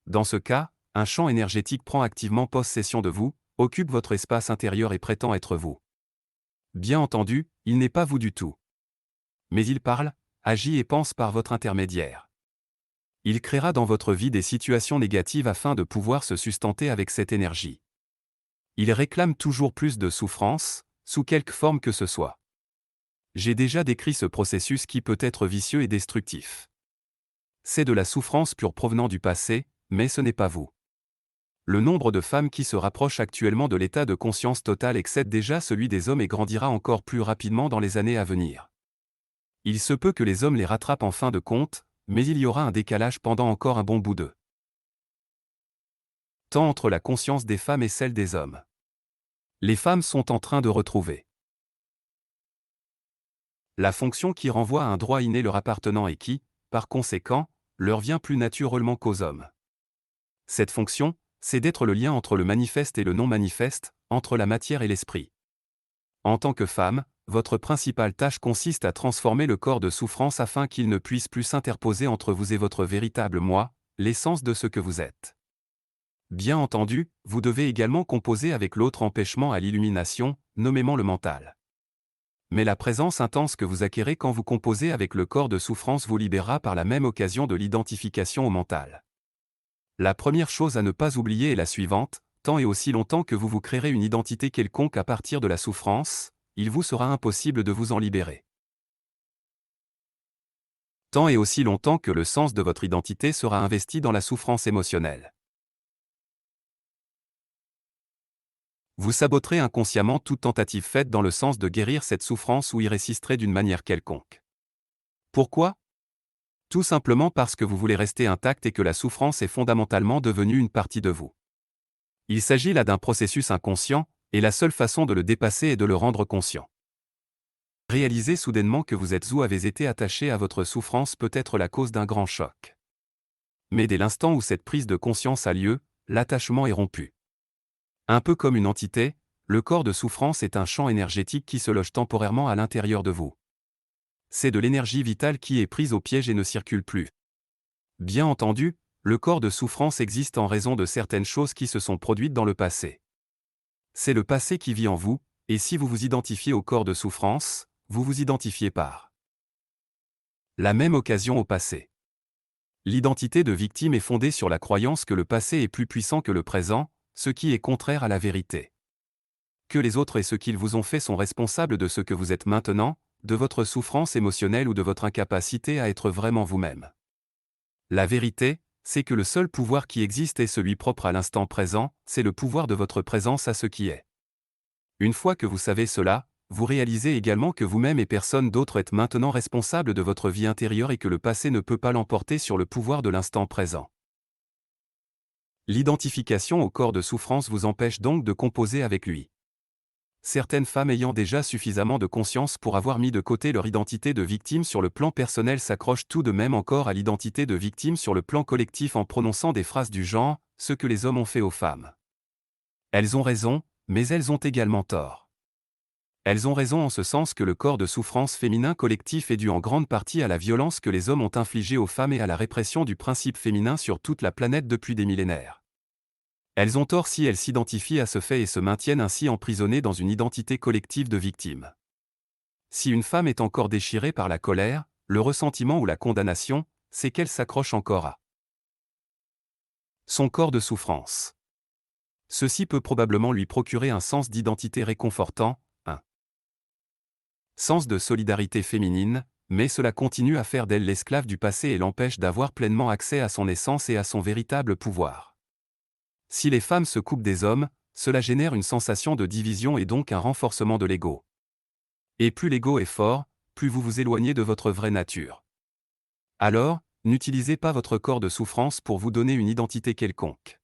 Dans ce cas, un champ énergétique prend activement possession de vous, occupe votre espace intérieur et prétend être vous. Bien entendu, il n'est pas vous du tout. Mais il parle, agit et pense par votre intermédiaire. Il créera dans votre vie des situations négatives afin de pouvoir se sustenter avec cette énergie. Il réclame toujours plus de souffrance, sous quelque forme que ce soit. J'ai déjà décrit ce processus qui peut être vicieux et destructif. C'est de la souffrance pure provenant du passé, mais ce n'est pas vous. Le nombre de femmes qui se rapprochent actuellement de l'état de conscience totale excède déjà celui des hommes et grandira encore plus rapidement dans les années à venir. Il se peut que les hommes les rattrapent en fin de compte, mais il y aura un décalage pendant encore un bon bout de temps entre la conscience des femmes et celle des hommes. Les femmes sont en train de retrouver la fonction qui renvoie à un droit inné leur appartenant et qui, par conséquent, leur vient plus naturellement qu'aux hommes. Cette fonction, c'est d'être le lien entre le manifeste et le non-manifeste, entre la matière et l'esprit. En tant que femme, votre principale tâche consiste à transformer le corps de souffrance afin qu'il ne puisse plus s'interposer entre vous et votre véritable moi, l'essence de ce que vous êtes. Bien entendu, vous devez également composer avec l'autre empêchement à l'illumination, nommément le mental. Mais la présence intense que vous acquérez quand vous composez avec le corps de souffrance vous libérera par la même occasion de l'identification au mental. La première chose à ne pas oublier est la suivante: tant et aussi longtemps que vous vous créerez une identité quelconque à partir de la souffrance, il vous sera impossible de vous en libérer. Tant et aussi longtemps que le sens de votre identité sera investi dans la souffrance émotionnelle. Vous saboterez inconsciemment toute tentative faite dans le sens de guérir cette souffrance ou y résisterez d'une manière quelconque. Pourquoi? Tout simplement parce que vous voulez rester intact et que la souffrance est fondamentalement devenue une partie de vous. Il s'agit là d'un processus inconscient, et la seule façon de le dépasser est de le rendre conscient. Réaliser soudainement que vous êtes ou avez été attaché à votre souffrance peut être la cause d'un grand choc. Mais dès l'instant où cette prise de conscience a lieu, l'attachement est rompu. Un peu comme une entité, le corps de souffrance est un champ énergétique qui se loge temporairement à l'intérieur de vous. C'est de l'énergie vitale qui est prise au piège et ne circule plus. Bien entendu, le corps de souffrance existe en raison de certaines choses qui se sont produites dans le passé. C'est le passé qui vit en vous, et si vous vous identifiez au corps de souffrance, vous vous identifiez par la même occasion au passé. L'identité de victime est fondée sur la croyance que le passé est plus puissant que le présent, ce qui est contraire à la vérité. Que les autres et ce qu'ils vous ont fait sont responsables de ce que vous êtes maintenant, de votre souffrance émotionnelle ou de votre incapacité à être vraiment vous-même. La vérité, c'est que le seul pouvoir qui existe est celui propre à l'instant présent, c'est le pouvoir de votre présence à ce qui est. Une fois que vous savez cela, vous réalisez également que vous-même et personne d'autre êtes maintenant responsable de votre vie intérieure et que le passé ne peut pas l'emporter sur le pouvoir de l'instant présent. L'identification au corps de souffrance vous empêche donc de composer avec lui. Certaines femmes ayant déjà suffisamment de conscience pour avoir mis de côté leur identité de victime sur le plan personnel s'accrochent tout de même encore à l'identité de victime sur le plan collectif en prononçant des phrases du genre « ce que les hommes ont fait aux femmes ». Elles ont raison, mais elles ont également tort. Elles ont raison en ce sens que le corps de souffrance féminin collectif est dû en grande partie à la violence que les hommes ont infligée aux femmes et à la répression du principe féminin sur toute la planète depuis des millénaires. Elles ont tort si elles s'identifient à ce fait et se maintiennent ainsi emprisonnées dans une identité collective de victime. Si une femme est encore déchirée par la colère, le ressentiment ou la condamnation, c'est qu'elle s'accroche encore à son corps de souffrance. Ceci peut probablement lui procurer un sens d'identité réconfortant, un sens de solidarité féminine, mais cela continue à faire d'elle l'esclave du passé et l'empêche d'avoir pleinement accès à son essence et à son véritable pouvoir. Si les femmes se coupent des hommes, cela génère une sensation de division et donc un renforcement de l'ego. Et plus l'ego est fort, plus vous vous éloignez de votre vraie nature. Alors, n'utilisez pas votre corps de souffrance pour vous donner une identité quelconque.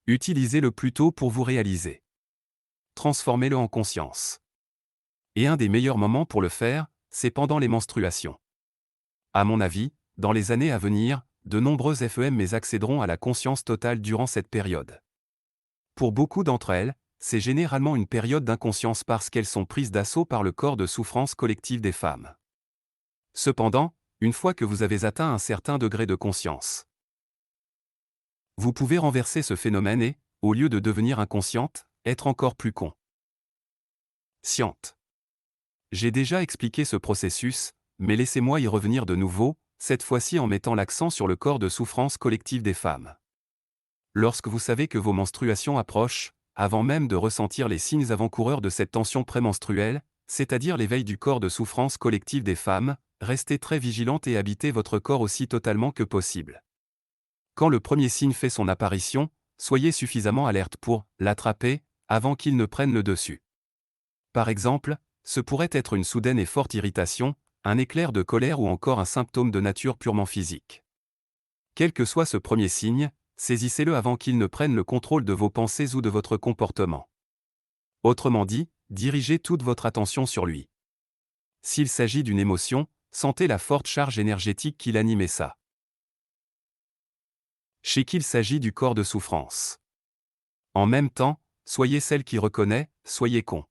Utilisez-le plutôt pour vous réaliser. Transformez-le en conscience. Et un des meilleurs moments pour le faire, c'est pendant les menstruations. À mon avis, dans les années à venir, de nombreuses femmes accéderont à la conscience totale durant cette période. Pour beaucoup d'entre elles, c'est généralement une période d'inconscience parce qu'elles sont prises d'assaut par le corps de souffrance collective des femmes. Cependant, une fois que vous avez atteint un certain degré de conscience, vous pouvez renverser ce phénomène et, au lieu de devenir inconsciente, être encore plus consciente. J'ai déjà expliqué ce processus, mais laissez-moi y revenir de nouveau, cette fois-ci en mettant l'accent sur le corps de souffrance collective des femmes. Lorsque vous savez que vos menstruations approchent, avant même de ressentir les signes avant-coureurs de cette tension prémenstruelle, c'est-à-dire l'éveil du corps de souffrance collective des femmes, restez très vigilante et habitez votre corps aussi totalement que possible. Quand le premier signe fait son apparition, soyez suffisamment alerte pour l'attraper avant qu'il ne prenne le dessus. Par exemple, ce pourrait être une soudaine et forte irritation, un éclair de colère ou encore un symptôme de nature purement physique. Quel que soit ce premier signe, saisissez-le avant qu'il ne prenne le contrôle de vos pensées ou de votre comportement. Autrement dit, dirigez toute votre attention sur lui. S'il s'agit d'une émotion, sentez la forte charge énergétique qui l'anime et ça. Chez qui il s'agit du corps de souffrance. En même temps, soyez celle qui reconnaît, soyez consciente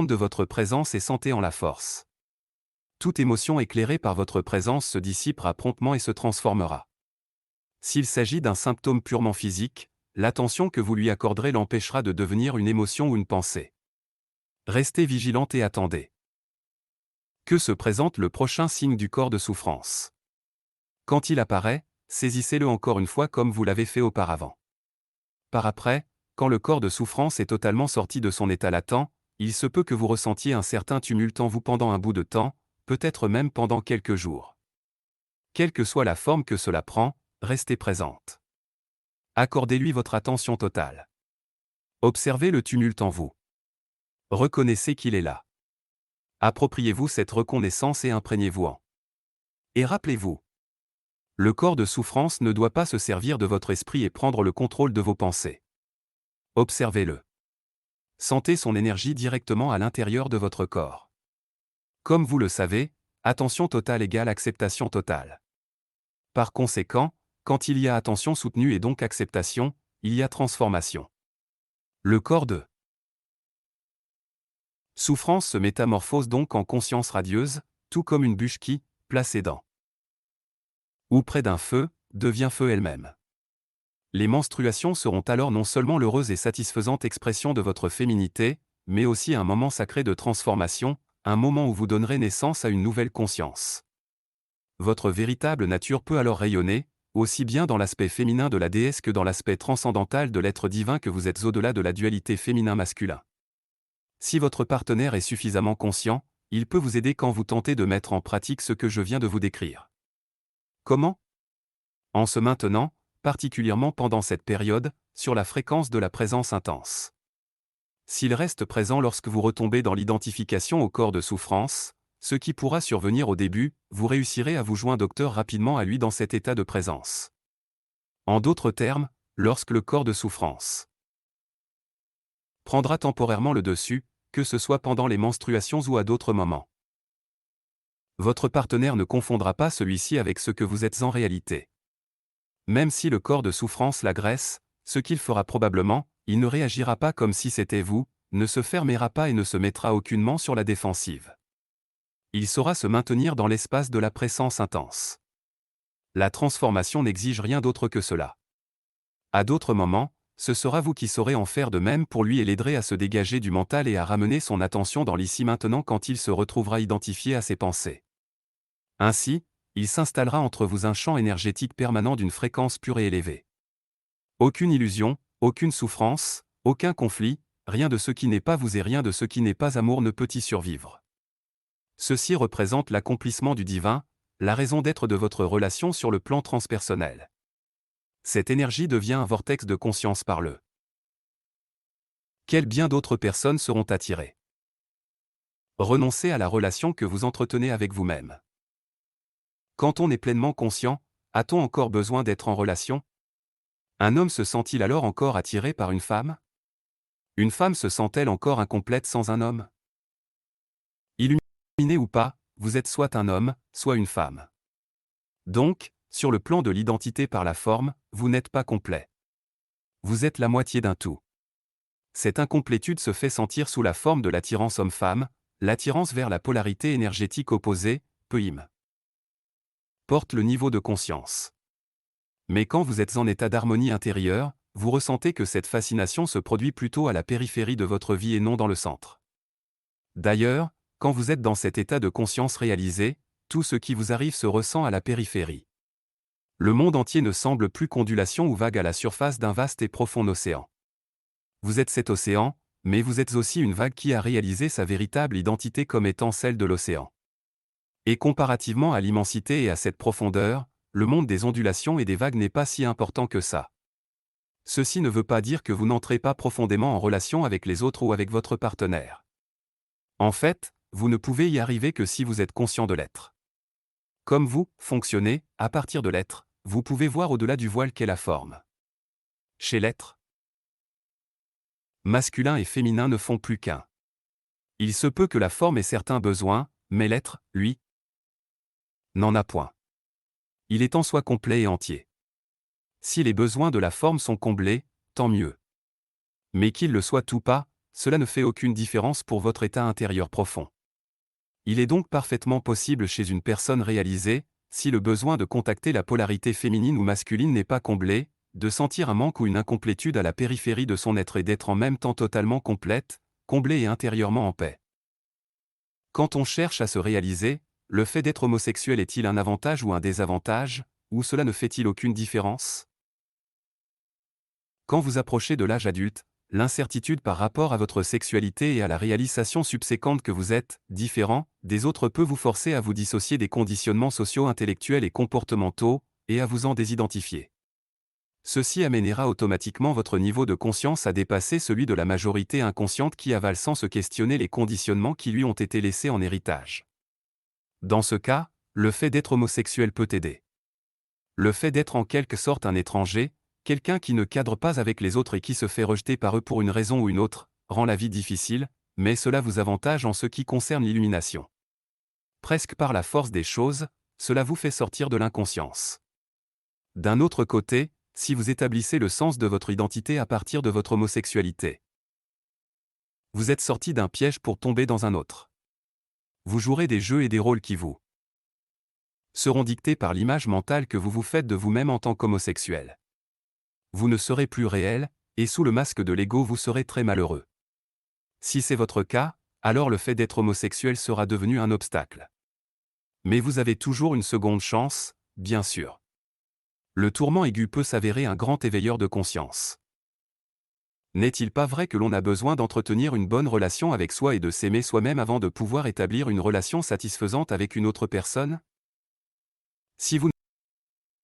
de votre présence et sentez en la force. Toute émotion éclairée par votre présence se dissipera promptement et se transformera. S'il s'agit d'un symptôme purement physique, l'attention que vous lui accorderez l'empêchera de devenir une émotion ou une pensée. Restez vigilante et attendez. Que se présente le prochain signe du corps de souffrance? Quand il apparaît, saisissez-le encore une fois comme vous l'avez fait auparavant. Par après, quand le corps de souffrance est totalement sorti de son état latent, il se peut que vous ressentiez un certain tumulte en vous pendant un bout de temps, peut-être même pendant quelques jours. Quelle que soit la forme que cela prend, restez présente. Accordez-lui votre attention totale. Observez le tumulte en vous. Reconnaissez qu'il est là. Appropriez-vous cette reconnaissance et imprégnez-vous en. Et rappelez-vous, le corps de souffrance ne doit pas se servir de votre esprit et prendre le contrôle de vos pensées. Observez-le. Sentez son énergie directement à l'intérieur de votre corps. Comme vous le savez, attention totale égale acceptation totale. Par conséquent, quand il y a attention soutenue et donc acceptation, il y a transformation. Le corps de souffrance se métamorphose donc en conscience radieuse, tout comme une bûche qui, placée dans ou près d'un feu, devient feu elle-même. Les menstruations seront alors non seulement l'heureuse et satisfaisante expression de votre féminité, mais aussi un moment sacré de transformation, un moment où vous donnerez naissance à une nouvelle conscience. Votre véritable nature peut alors rayonner, aussi bien dans l'aspect féminin de la déesse que dans l'aspect transcendantal de l'être divin que vous êtes au-delà de la dualité féminin-masculin. Si votre partenaire est suffisamment conscient, il peut vous aider quand vous tentez de mettre en pratique ce que je viens de vous décrire. Comment? En se maintenant, particulièrement pendant cette période, sur la fréquence de la présence intense. S'il reste présent lorsque vous retombez dans l'identification au corps de souffrance, ce qui pourra survenir au début, vous réussirez à vous joindre rapidement à lui dans cet état de présence. En d'autres termes, lorsque le corps de souffrance prendra temporairement le dessus, que ce soit pendant les menstruations ou à d'autres moments. Votre partenaire ne confondra pas celui-ci avec ce que vous êtes en réalité. Même si le corps de souffrance l'agresse, ce qu'il fera probablement, il ne réagira pas comme si c'était vous, ne se fermera pas et ne se mettra aucunement sur la défensive. Il saura se maintenir dans l'espace de la présence intense. La transformation n'exige rien d'autre que cela. À d'autres moments, ce sera vous qui saurez en faire de même pour lui et l'aiderez à se dégager du mental et à ramener son attention dans l'ici maintenant quand il se retrouvera identifié à ses pensées. Ainsi, il s'installera entre vous un champ énergétique permanent d'une fréquence pure et élevée. Aucune illusion, aucune souffrance, aucun conflit, rien de ce qui n'est pas vous et rien de ce qui n'est pas amour ne peut y survivre. Ceci représente l'accomplissement du divin, la raison d'être de votre relation sur le plan transpersonnel. Cette énergie devient un vortex de conscience par lequel bien d'autres personnes seront attirées. Renoncez à la relation que vous entretenez avec vous-même. Quand on est pleinement conscient, a-t-on encore besoin d'être en relation? Un homme se sent-il alors encore attiré par une femme? Une femme se sent-elle encore incomplète sans un homme? Illuminé ou pas, vous êtes soit un homme, soit une femme. Donc, sur le plan de l'identité par la forme, vous n'êtes pas complet. Vous êtes la moitié d'un tout. Cette incomplétude se fait sentir sous la forme de l'attirance homme-femme, l'attirance vers la polarité énergétique opposée, peu porte le niveau de conscience. Mais quand vous êtes en état d'harmonie intérieure, vous ressentez que cette fascination se produit plutôt à la périphérie de votre vie et non dans le centre. D'ailleurs, Quand vous êtes dans cet état de conscience réalisé, tout ce qui vous arrive se ressent à la périphérie. Le monde entier ne semble plus qu'ondulation ou vague à la surface d'un vaste et profond océan. Vous êtes cet océan, mais vous êtes aussi une vague qui a réalisé sa véritable identité comme étant celle de l'océan. Et comparativement à l'immensité et à cette profondeur, le monde des ondulations et des vagues n'est pas si important que ça. Ceci ne veut pas dire que vous n'entrez pas profondément en relation avec les autres ou avec votre partenaire. En fait, vous ne pouvez y arriver que si vous êtes conscient de l'être. Comme vous fonctionnez, à partir de l'être, vous pouvez voir au-delà du voile qu'est la forme. Chez l'être, masculin et féminin ne font plus qu'un. Il se peut que la forme ait certains besoins, mais l'être, lui, n'en a point. Il est en soi complet et entier. Si les besoins de la forme sont comblés, tant mieux. Mais qu'il le soit ou pas, cela ne fait aucune différence pour votre état intérieur profond. Il est donc parfaitement possible chez une personne réalisée, si le besoin de contacter la polarité féminine ou masculine n'est pas comblé, de sentir un manque ou une incomplétude à la périphérie de son être et d'être en même temps totalement complète, comblée et intérieurement en paix. Quand on cherche à se réaliser, le fait d'être homosexuel est-il un avantage ou un désavantage, ou cela ne fait-il aucune différence? Quand vous approchez de l'âge adulte, l'incertitude par rapport à votre sexualité et à la réalisation subséquente que vous êtes différent des autres peut vous forcer à vous dissocier des conditionnements sociaux, intellectuels et comportementaux, et à vous en désidentifier. Ceci amènera automatiquement votre niveau de conscience à dépasser celui de la majorité inconsciente qui avale sans se questionner les conditionnements qui lui ont été laissés en héritage. Dans ce cas, le fait d'être homosexuel peut aider. Le fait d'être en quelque sorte un étranger, quelqu'un qui ne cadre pas avec les autres et qui se fait rejeter par eux pour une raison ou une autre, rend la vie difficile, mais cela vous avantage en ce qui concerne l'illumination. Presque par la force des choses, cela vous fait sortir de l'inconscience. D'un autre côté, si vous établissez le sens de votre identité à partir de votre homosexualité, vous êtes sorti d'un piège pour tomber dans un autre. Vous jouerez des jeux et des rôles qui vous seront dictés par l'image mentale que vous vous faites de vous-même en tant qu'homosexuel. Vous ne serez plus réel, et sous le masque de l'ego vous serez très malheureux. Si c'est votre cas, alors le fait d'être homosexuel sera devenu un obstacle. Mais vous avez toujours une seconde chance, bien sûr. Le tourment aigu peut s'avérer un grand éveilleur de conscience. N'est-il pas vrai que l'on a besoin d'entretenir une bonne relation avec soi et de s'aimer soi-même avant de pouvoir établir une relation satisfaisante avec une autre personne? Si vous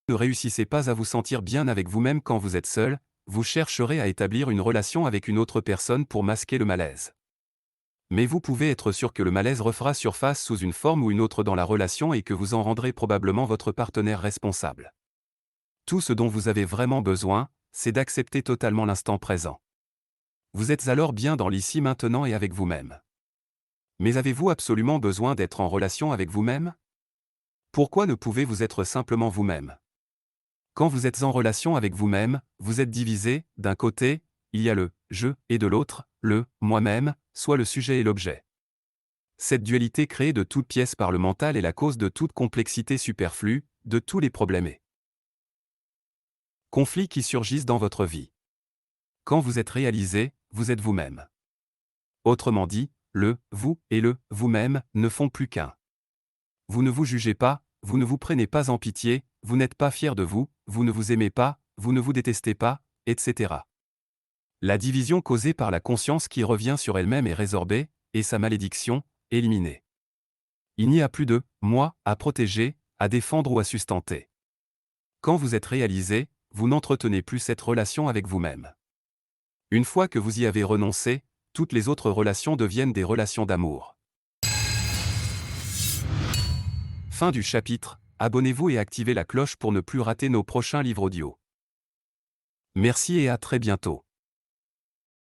ne réussissez pas à vous sentir bien avec vous-même quand vous êtes seul, vous chercherez à établir une relation avec une autre personne pour masquer le malaise. Mais vous pouvez être sûr que le malaise refera surface sous une forme ou une autre dans la relation et que vous en rendrez probablement votre partenaire responsable. Tout ce dont vous avez vraiment besoin, c'est d'accepter totalement l'instant présent. Vous êtes alors bien dans l'ici maintenant et avec vous-même. Mais avez-vous absolument besoin d'être en relation avec vous-même? Pourquoi ne pouvez-vous être simplement vous-même? Quand vous êtes en relation avec vous-même, vous êtes divisé, d'un côté, il y a le « je » et de l'autre, le « moi-même », soit le sujet et l'objet. Cette dualité créée de toutes pièces par le mental est la cause de toute complexité superflue, de tous les problèmes et conflits qui surgissent dans votre vie. Quand vous êtes réalisé, vous êtes vous-même. Autrement dit, le « vous » et le « vous-même » ne font plus qu'un. Vous ne vous jugez pas, vous ne vous prenez pas en pitié, vous n'êtes pas fier de vous, vous ne vous aimez pas, vous ne vous détestez pas, etc. La division causée par la conscience qui revient sur elle-même est résorbée, et sa malédiction, éliminée. Il n'y a plus de « moi » à protéger, à défendre ou à sustenter. Quand vous êtes réalisé, vous n'entretenez plus cette relation avec vous-même. Une fois que vous y avez renoncé, toutes les autres relations deviennent des relations d'amour. Fin du chapitre. Abonnez-vous et activez la cloche pour ne plus rater nos prochains livres audio. Merci et à très bientôt.